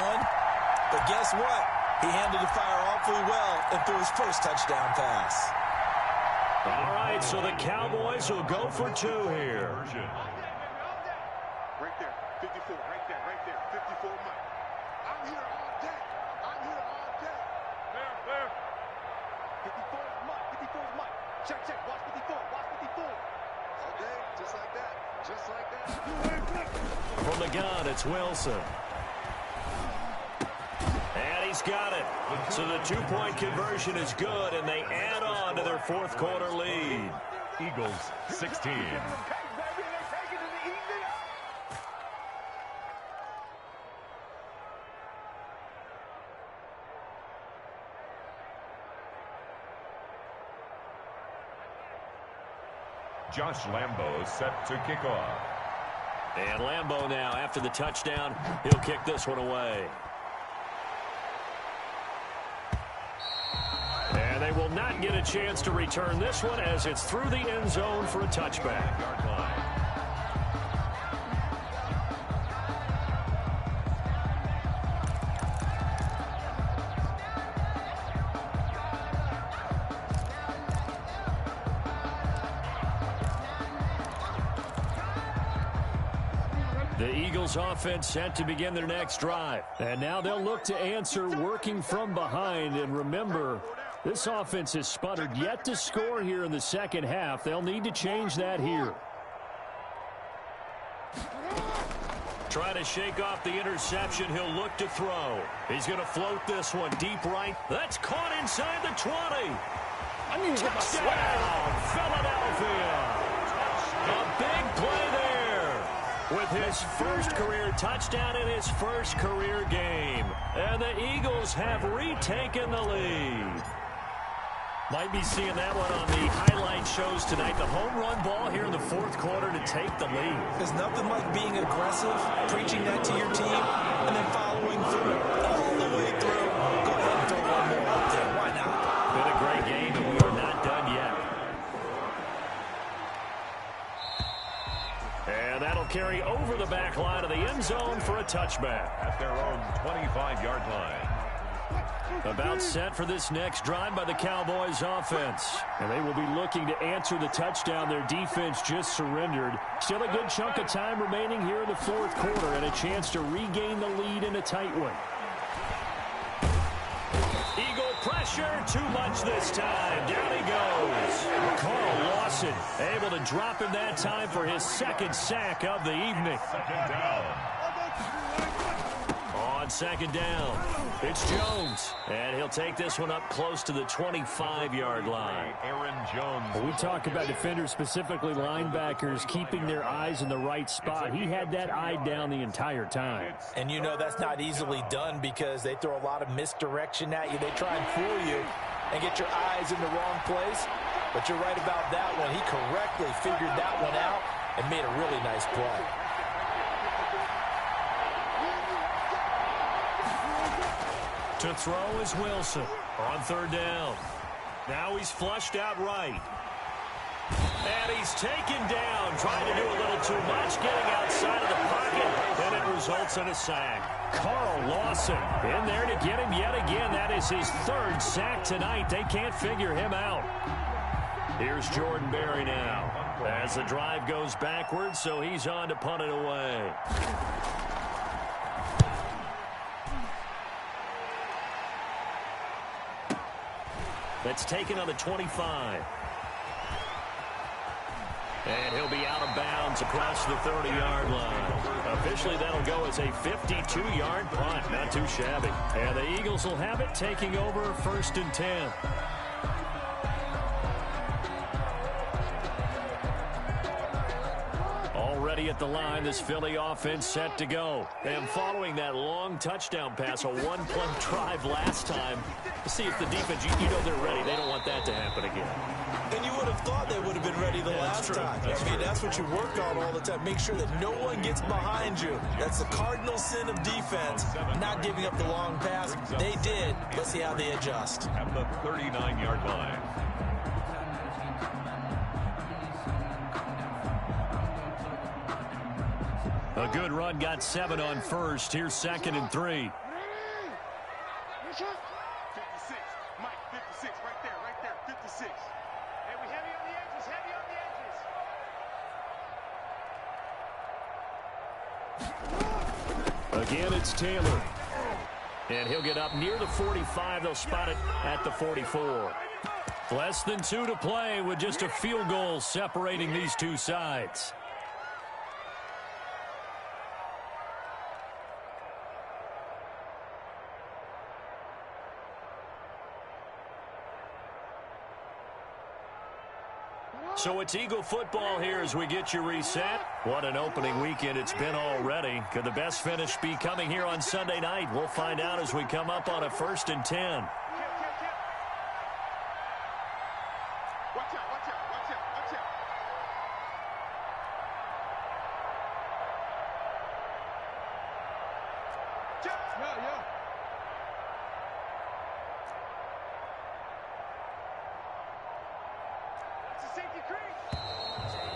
But guess what? He handled the fire awfully well and threw his first touchdown pass.
All right, so the Cowboys will go for 2 here.
Right there, 54, right there, 54 Mike. I'm here all day. I'm here all day. There. 54 is Mike, 54 is Mike. Check, watch 54, watch 54. All day, just like that, just like that.
From the gun, it's Wilson. And he's got it. So the 2-point conversion is good, and they add on to their fourth quarter lead.
Eagles 16. Josh Lambo set to kick off.
And Lambo now, after the touchdown, he'll kick this one away. And they will not get a chance to return this one as it's through the end zone for a touchback. The Eagles offense set to begin their next drive. And now they'll look to answer working from behind. And remember, this offense has sputtered yet to score here in the second half. They'll need to change that here. Trying to shake off the interception. He'll look to throw. He's going to float this one deep right. That's caught inside the 20.
I need to get my
Touchdown, Philadelphia. A big play there with his first career touchdown in his first career game. And the Eagles have retaken the lead. Might be seeing that one on the highlight shows tonight. The home run ball here in the fourth quarter to take the lead.
There's nothing like being aggressive, preaching that to your team, and then following through all the way through. Go ahead and throw one more out there. Why not?
Been a great game, and we are not done yet. And that'll carry over the back line of the end zone for a touchback.
At their own 25-yard line.
About set for this next drive by the Cowboys offense. And they will be looking to answer the touchdown their defense just surrendered. Still a good chunk of time remaining here in the fourth quarter and a chance to regain the lead in a tight one. Eagle pressure, too much this time. Down he goes. Carl Lawson able to drop him that time for his second sack of the evening.
Second down.
On second down, it's Jones, and he'll take this one up close to the 25-yard line.
Aaron Jones.
We talk about defenders, specifically linebackers, keeping their eyes in the right spot. He had that eye down the entire time.
And you know that's not easily done because they throw a lot of misdirection at you. They try and fool you and get your eyes in the wrong place. But you're right about that one. He correctly figured that one out and made a really nice play.
To throw is Wilson on third down. Now he's flushed out right. And he's taken down, trying to do a little too much, getting outside of the pocket, and it results in a sack. Carl Lawson in there to get him yet again. That is his third sack tonight. They can't figure him out. Here's Jordan Berry now as the drive goes backwards, so he's on to punt it away. That's taken on the 25. And he'll be out of bounds across the 30-yard line. Officially, that'll go as a 52-yard punt. Not too shabby. And the Eagles will have it, taking over 1st and 10. Already at the line, this Philly offense set to go. And following that long touchdown pass, a one-play drive last time, to see if the defense, you know they're ready. They don't want that to happen again.
And you would have thought they would have been ready the last time. That's what you work on all the time. Make sure that no one gets behind you. That's the cardinal sin of defense, not giving up the long pass. They did. Let's see how they adjust.
At the 39-yard line.
A good run, got 7 on first. Here's 2nd and 3.
56, Mike, 56, right there, 56. And we heavy on the edges,
Again, it's Taylor. And he'll get up near the 45. They'll spot it at the 44. Less than 2 to play with just a field goal separating these two sides. So it's Eagle football here as we get you reset. What an opening weekend it's been already. Could the best finish be coming here on Sunday night? We'll find out as we come up on a 1st and 10.
Watch out, watch out, watch out, watch out.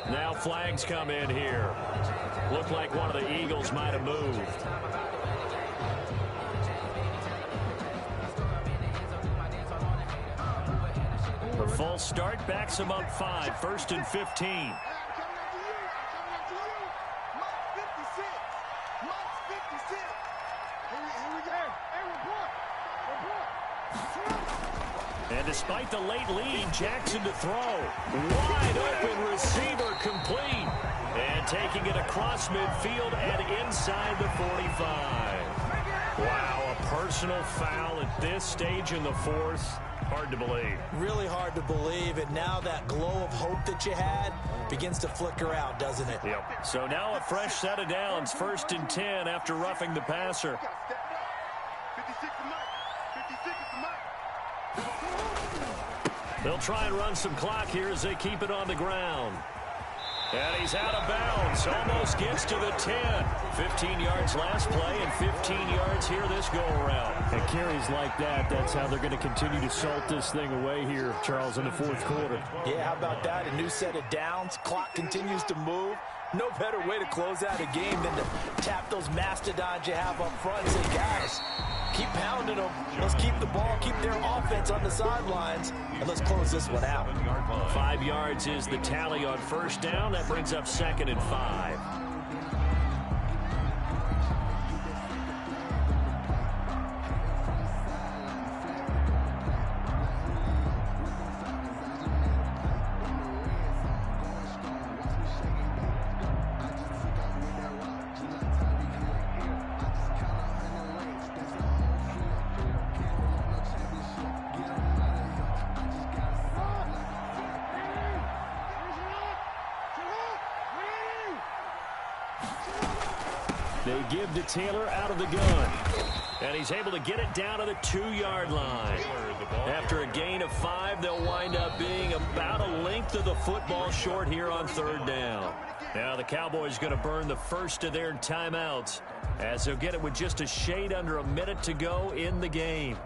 Yeah.
Now flags come in here. Looked like one of the Eagles might have moved. The false start backs him up 5, 1st and 15.
Coming up to you, Mike 56.
And despite the late lead, Jackson to throw. Wide open receiver complete. And taking it across midfield and inside the 45. Wow, a personal foul at this stage in the fourth. Hard to believe.
Really hard to believe. And now that glow of hope that you had begins to flicker out, doesn't it?
Yep. So now a fresh set of downs. 1st and 10 after roughing the passer.
56 to Mike. 56 to Mike.
They'll try and run some clock here as they keep it on the ground. And he's out of bounds. Almost gets to the 10. 15 yards last play and 15 yards here this go-around.
And carries like that, that's how they're going to continue to salt this thing away here, Charles, in the fourth quarter.
Yeah, how about that? A new set of downs. Clock continues to move. No better way to close out a game than to tap those mastodons you have up front and say, guys, keep pounding them. Let's keep the ball, keep their offense on the sidelines, and let's close this one out.
5 yards is the tally on 1st down. That brings up 2nd and 5. They give to Taylor out of the gun. And he's able to get it down to the 2-yard line. After a gain of 5, they'll wind up being about a length of the football short here on 3rd down. Now the Cowboys going to burn the first of their timeouts as they'll get it with just a shade under a minute to go in the game.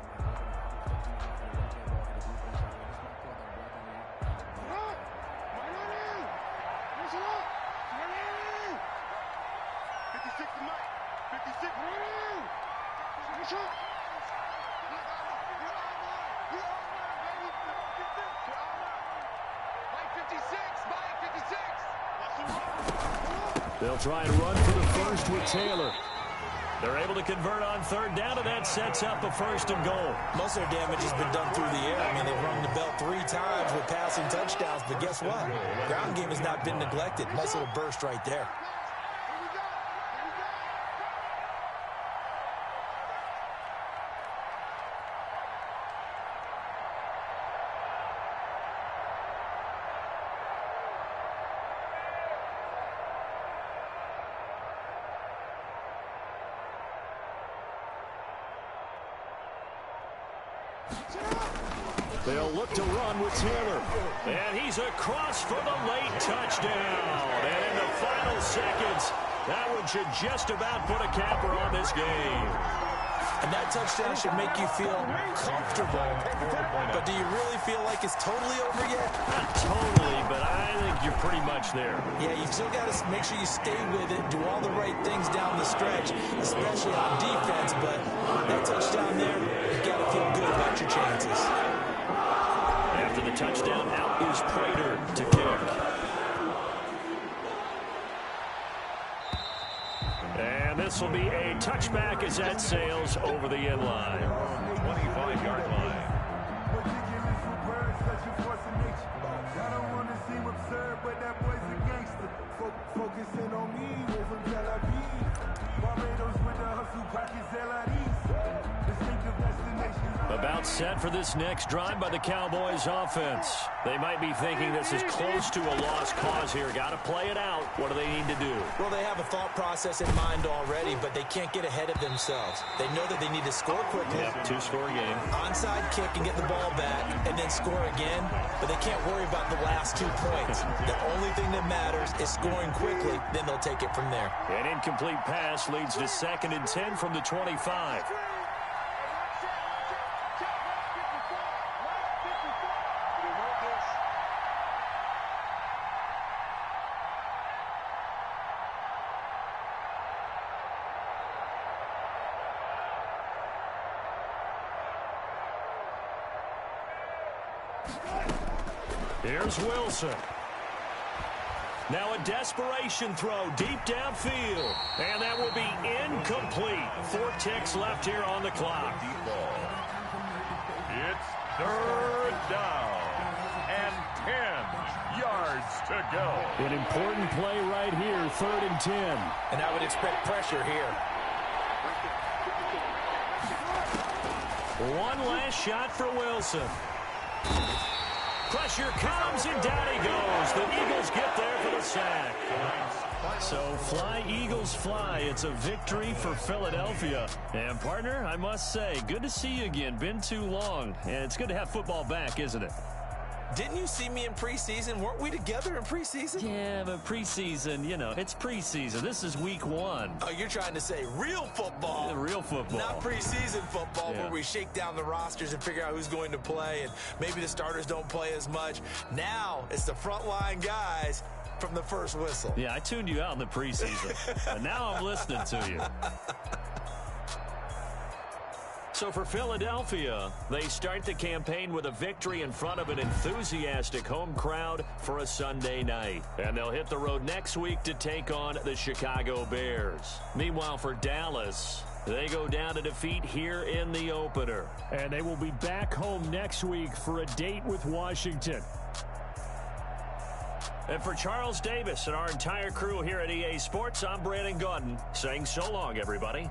They'll try and run for the first with Taylor. They're able to convert on 3rd down, and that sets up a 1st and goal.
Most of their damage has been done through the air. I mean, they've rung the bell 3 times with passing touchdowns, but guess what? Ground game has not been neglected. Nice little burst right there.
They'll look to run with Taylor. And he's across for the late touchdown. And in the final seconds, that one should just about put a capper on this game.
And that touchdown should make you feel comfortable. But do you really feel like it's totally over yet?
Not totally, but I think you're pretty much there.
Yeah, you've still got to make sure you stay with it, do all the right things down the stretch, especially on defense. But that touchdown there, you've got to feel good about your chances.
After the touchdown, out is Prater to kick. And this will be a touchback as that sails over the end line.
25-yard line.
Ridiculous with words, such a force of nature. I don't want to seem absurd, but that boy's a gangster. Focusing on me, way from Tel Aviv. Barbados with the hustle, pockets LIDs. Distinctive destinations.
About set for this next drive by the Cowboys offense. They might be thinking this is close to a lost cause here. Got to play it out. What do they need to do?
Well, they have a thought process in mind already, but they can't get ahead of themselves. They know that they need to score quickly.
Yep, 2-score game.
Onside kick and get the ball back and then score again, but they can't worry about the last 2 points. The only thing that matters is scoring quickly, then they'll take it from there.
An incomplete pass leads to 2nd and 10 from the 25. Here's Wilson. Now a desperation throw deep downfield. And that will be incomplete. 4 ticks left here on the clock.
It's third down and 10 yards to go.
An important play right here, 3rd and 10.
And I would expect pressure here.
One last shot for Wilson. Pressure comes, and down he goes. The Eagles get there for the sack. So fly, Eagles, fly. It's a victory for Philadelphia. And, partner, I must say, good to see you again. Been too long. And it's good to have football back, isn't it?
Didn't you see me in preseason? Weren't we together in preseason?
Yeah, but preseason, you know, it's preseason. This is week 1.
Oh, you're trying to say real football.
Real football.
Not preseason football,
Yeah.
where we shake down the rosters and figure out who's going to play, and maybe the starters don't play as much. Now it's the frontline guys from the first whistle.
Yeah, I tuned you out in the preseason. And now I'm listening to you. So for Philadelphia, they start the campaign with a victory in front of an enthusiastic home crowd for a Sunday night. And they'll hit the road next week to take on the Chicago Bears. Meanwhile, for Dallas, they go down to defeat here in the opener.
And they will be back home next week for a date with Washington.
And for Charles Davis and our entire crew here at EA Sports, I'm Brandon Gaudin saying so long, everybody.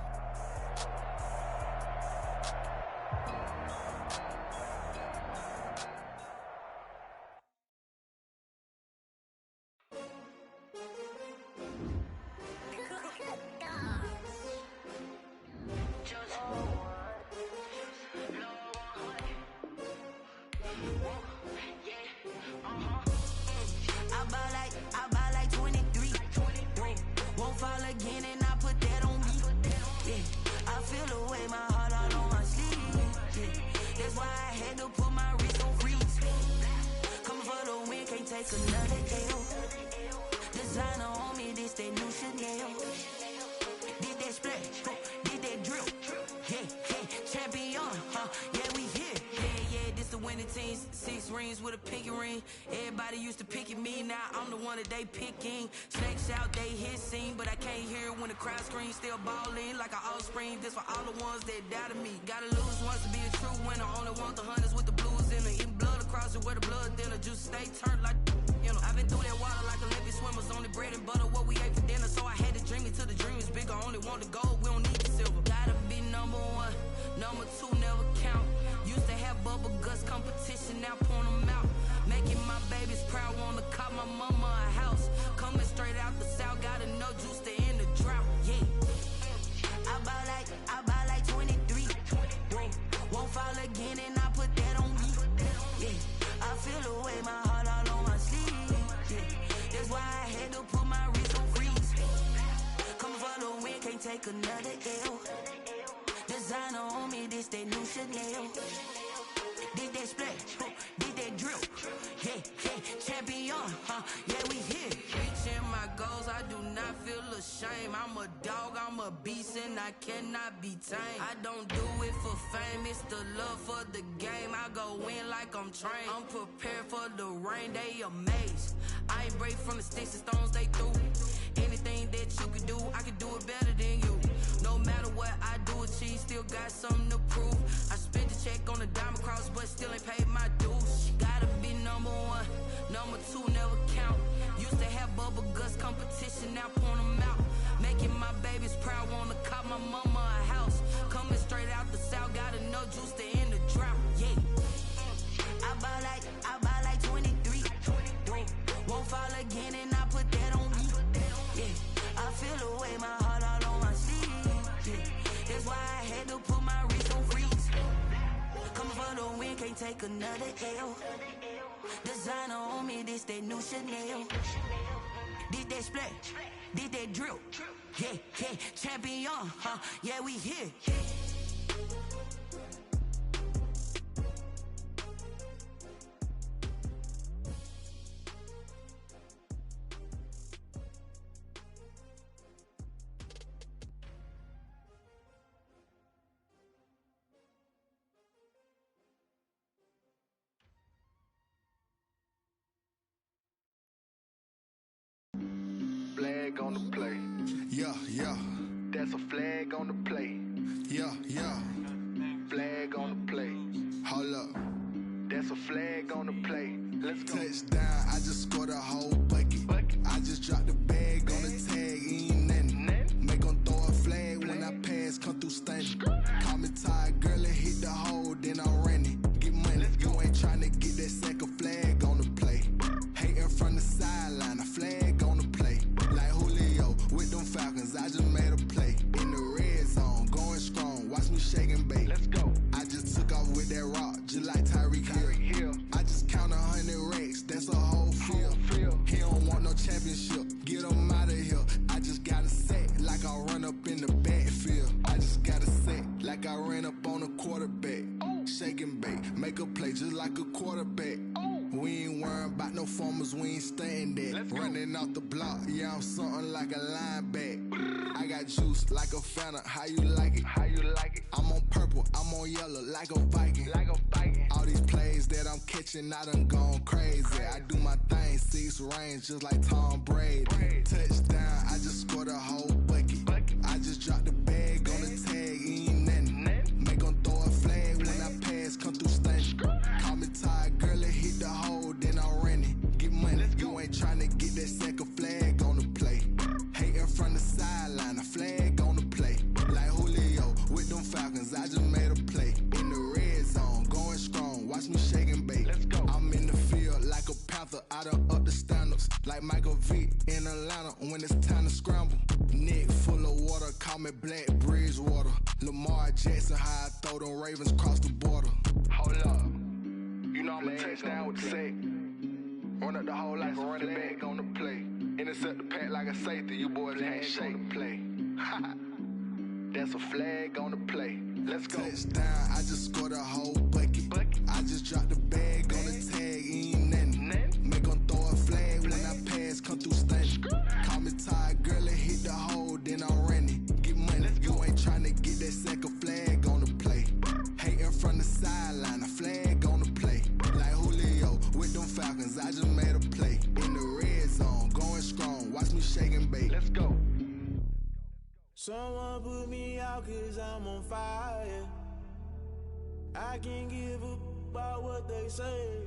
I buy like 23. Won't fall again and I put that on me. Yeah, I feel away my heart all on my sleeve. Yeah, that's why I had to put my wrist on freeze. Coming for the win, can't take another L. Designer on me, this that new Chanel. Did that splash, did that drill. Yeah, champion, yeah, we here. Yeah, this the winning team. 6 rings with a pinky ring. Everybody used to picking me, now I'm the one that they picking. Snakes out, they hit scene, but I can't hear when the crowd screams. Still balling like an offspring. This for all the ones that doubted me. Gotta lose once to be a true winner. Only want the hunters with the blues in it. Eating blood across it where the blood thinner. Juice stay turned like, you know. I've been through that water like Olympic swimmers. Only bread and butter, what we ate for dinner. So I had to dream it till the dream is bigger. Only want the gold, we don't need the silver. Gotta be number 1, number 2 never count. Used to have bubble guts competition, now point them out. Making my babies proud, wanna call my mama a house. Coming straight out the south, gotta know juice to end the drought. Yeah, I buy like 23. Won't fall again and I put that on me. Yeah, I feel away my heart all on my sleeve. Yeah, that's why I had to put my wrist on freeze. Coming for the win, can't take another L. Designer on me, this that new Chanel. Did that splash, did that drill. Yeah, champion, yeah, we here. Reaching my goals, I do not feel ashamed. I'm a dog, I'm a beast, and I cannot be tamed. I don't do it for fame, it's the love for the game. I go in like I'm trained. I'm prepared for the rain, they amazed. I ain't break from the sticks and stones they threw. Anything that you can do, I can do it better than you. No matter what I do, achieve, still got something to prove. I spent the check on the diamond cross, but still ain't paid my dues. Gotta be number 1, number 2 never count. Used to have bubble guts competition, now point them out. Making my babies proud, wanna call my mama a house. Coming straight out the south, gotta know juice to end the drought. Yeah, I buy like 23. Won't fall again and I put that on me. Yeah, I feel away my heart all on my sleeve. Yeah, that's why I had to put my wrist on freeze. Coming for the win, can't take another L. Designer on me, this that new Chanel. Did that splash, did that drill. Yeah, champion, yeah, we here.
on the play.
Yeah, yeah.
That's a flag on the play.
Yeah, yeah.
Flag on the play.
Hold up.
That's a flag on the play. Let's go.
Touchdown, I just scored a whole bucket. I just dropped the bag on the tag, ain't nothing. Make 'em throw a flag when I pass, come through stunning. Call me tired, girl, and hit the hole, then I'm running. Get money, you ain't tryna get that second flag on the play. Hating from the sideline, a flag on the play. Like Julio with them Falcons, I just made a play. In the red zone, going strong, watch me shake and bake.
Let's go.
I just took off with that rock, just like Tyreek Hill. I just count 100 racks, that's a whole field. He don't want no championship, get him out of here. I just got a set, like I run up in the backfield. I just got a set, like I ran up on a quarterback. Shake and bake, make a play just like a quarterback. We ain't worrying about no formers, we ain't staying there. Running off the block, yeah, I'm something like a linebacker. I got juice like a Fanta, how you like it?
How you like it?
I'm on purple, I'm on yellow, like a Viking.
Like a Viking.
All these plays that I'm catching, I done gone crazy. I do my thing, 6 range, just like Tom Brady. Touchdown, I just scored a whole bucket. I just dropped the bag on the tag, ain't nothing. Make 'em throw a flag when I pass, come through stunning. Call me tired, girl, and hit the hole, then I'm running. Get money, you ain't tryna get that second flag on the play. Hating from the sideline, a flag on the play. Like Julio with them Falcons, I just made a play. In the red zone, going strong, watch me shake and bake.
Let's go.
I'm in the field like a panther, I done up the standards. Like Michael Vick in Atlanta when it's time to scramble. Neck full of water, call me Black Bridgewater. Lamar Jackson, how I throw them Ravens across the border.
Hold up. You know I'm a touchdown with the sack. Run up the whole like a running back on the play. Intercept the pack like a safety. You boys can't shake the play. That's a flag on the play. Let's go.
Touchdown, I just scored a whole bucket. I just dropped the bag on the tag, ain't nothing. Make 'em throw a flag when I pass, come through stunning. Call me tired, girl, and hit the hole, then I'm running. Get money, you ain't tryna get that second flag on the play. Hating from the sideline, a flag on the play. Like Julio with them Falcons, I just made a play. In the red zone, going strong, watch me shake and bake.
Let's go.
Someone put me out 'cause I'm on fire. I can't give up about what they say.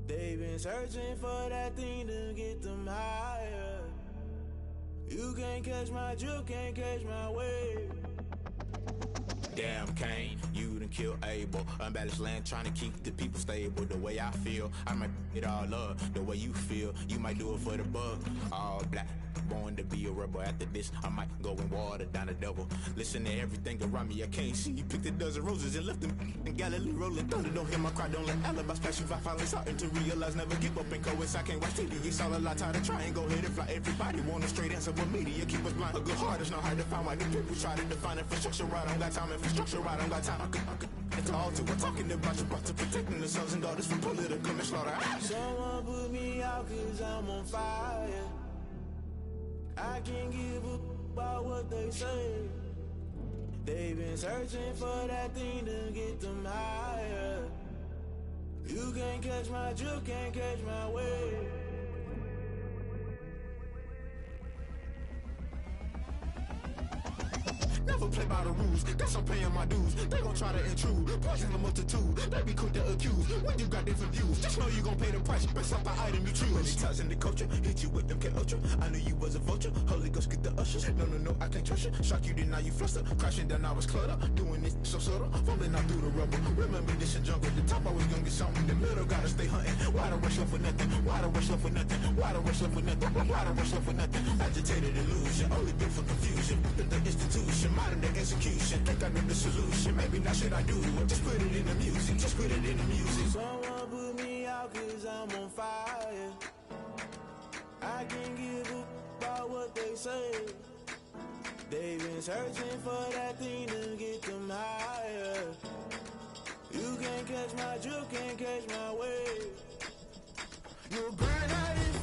They've been searching for that thing to get them higher. You can't catch my drift, can't catch my wave.
Damn Kane, you done killed Abel. Unbalanced land trying to keep the people stable. The way I feel, I might it all up. The way you feel, you might do it for the bug. All black, born to be a rebel. After this, I might go and water down the devil. Listen to everything around me, I can't see. You picked a dozen roses and left them in Galilee rolling thunder. Don't hear my cry, don't let alibis pass you. I finally starting to realize, never give up and coincide. I can't watch TV, it's all a lot. Tired of trying, go ahead and fly. Everybody want a straight answer with media, keep us blind. A good heart is not hard to find. Why these people try to define infrastructure right? I don't got time, infrastructure right, I don't got time. It's all to we're talking about you, brought to protecting the sons and daughters from political manslaughter.
Someone put me out 'cause I'm on fire. I can't give up about what they say. They've been searching for that thing to get them higher. You can't catch my drift, can't catch my wave.
Never play by the rules, guess I'm paying my dues. They gon' try to intrude, poison the multitude. They be quick to accuse when you got different views. Just know you gon' pay the price based off the item you choose. Many times in the culture, hit you with them K-Ultra. I knew you was a vulture, Holy Ghost get the ushers. No, I can't trust you. Shock you, then now you fluster. Crashing down, I was cluttered. Doing this so subtle, fumbling out through the rubble. Remember this in jungle, the top I was gonna get something. The middle gotta stay hunting. Why the rush left for nothing? Why the rush left for nothing? Why the rush left for nothing? Why the rush left for nothing? Agitated illusion, only built for confusion. The institution, modern day execution. Think I know the solution. Maybe now should I do it? Just put it in the music. Just put it in the music.
Someone put me out 'cause I'm on fire. I can't give up about what they say. They've been searching for that thing to get them higher. You can't catch my drift, can't catch my wave. You're burning out in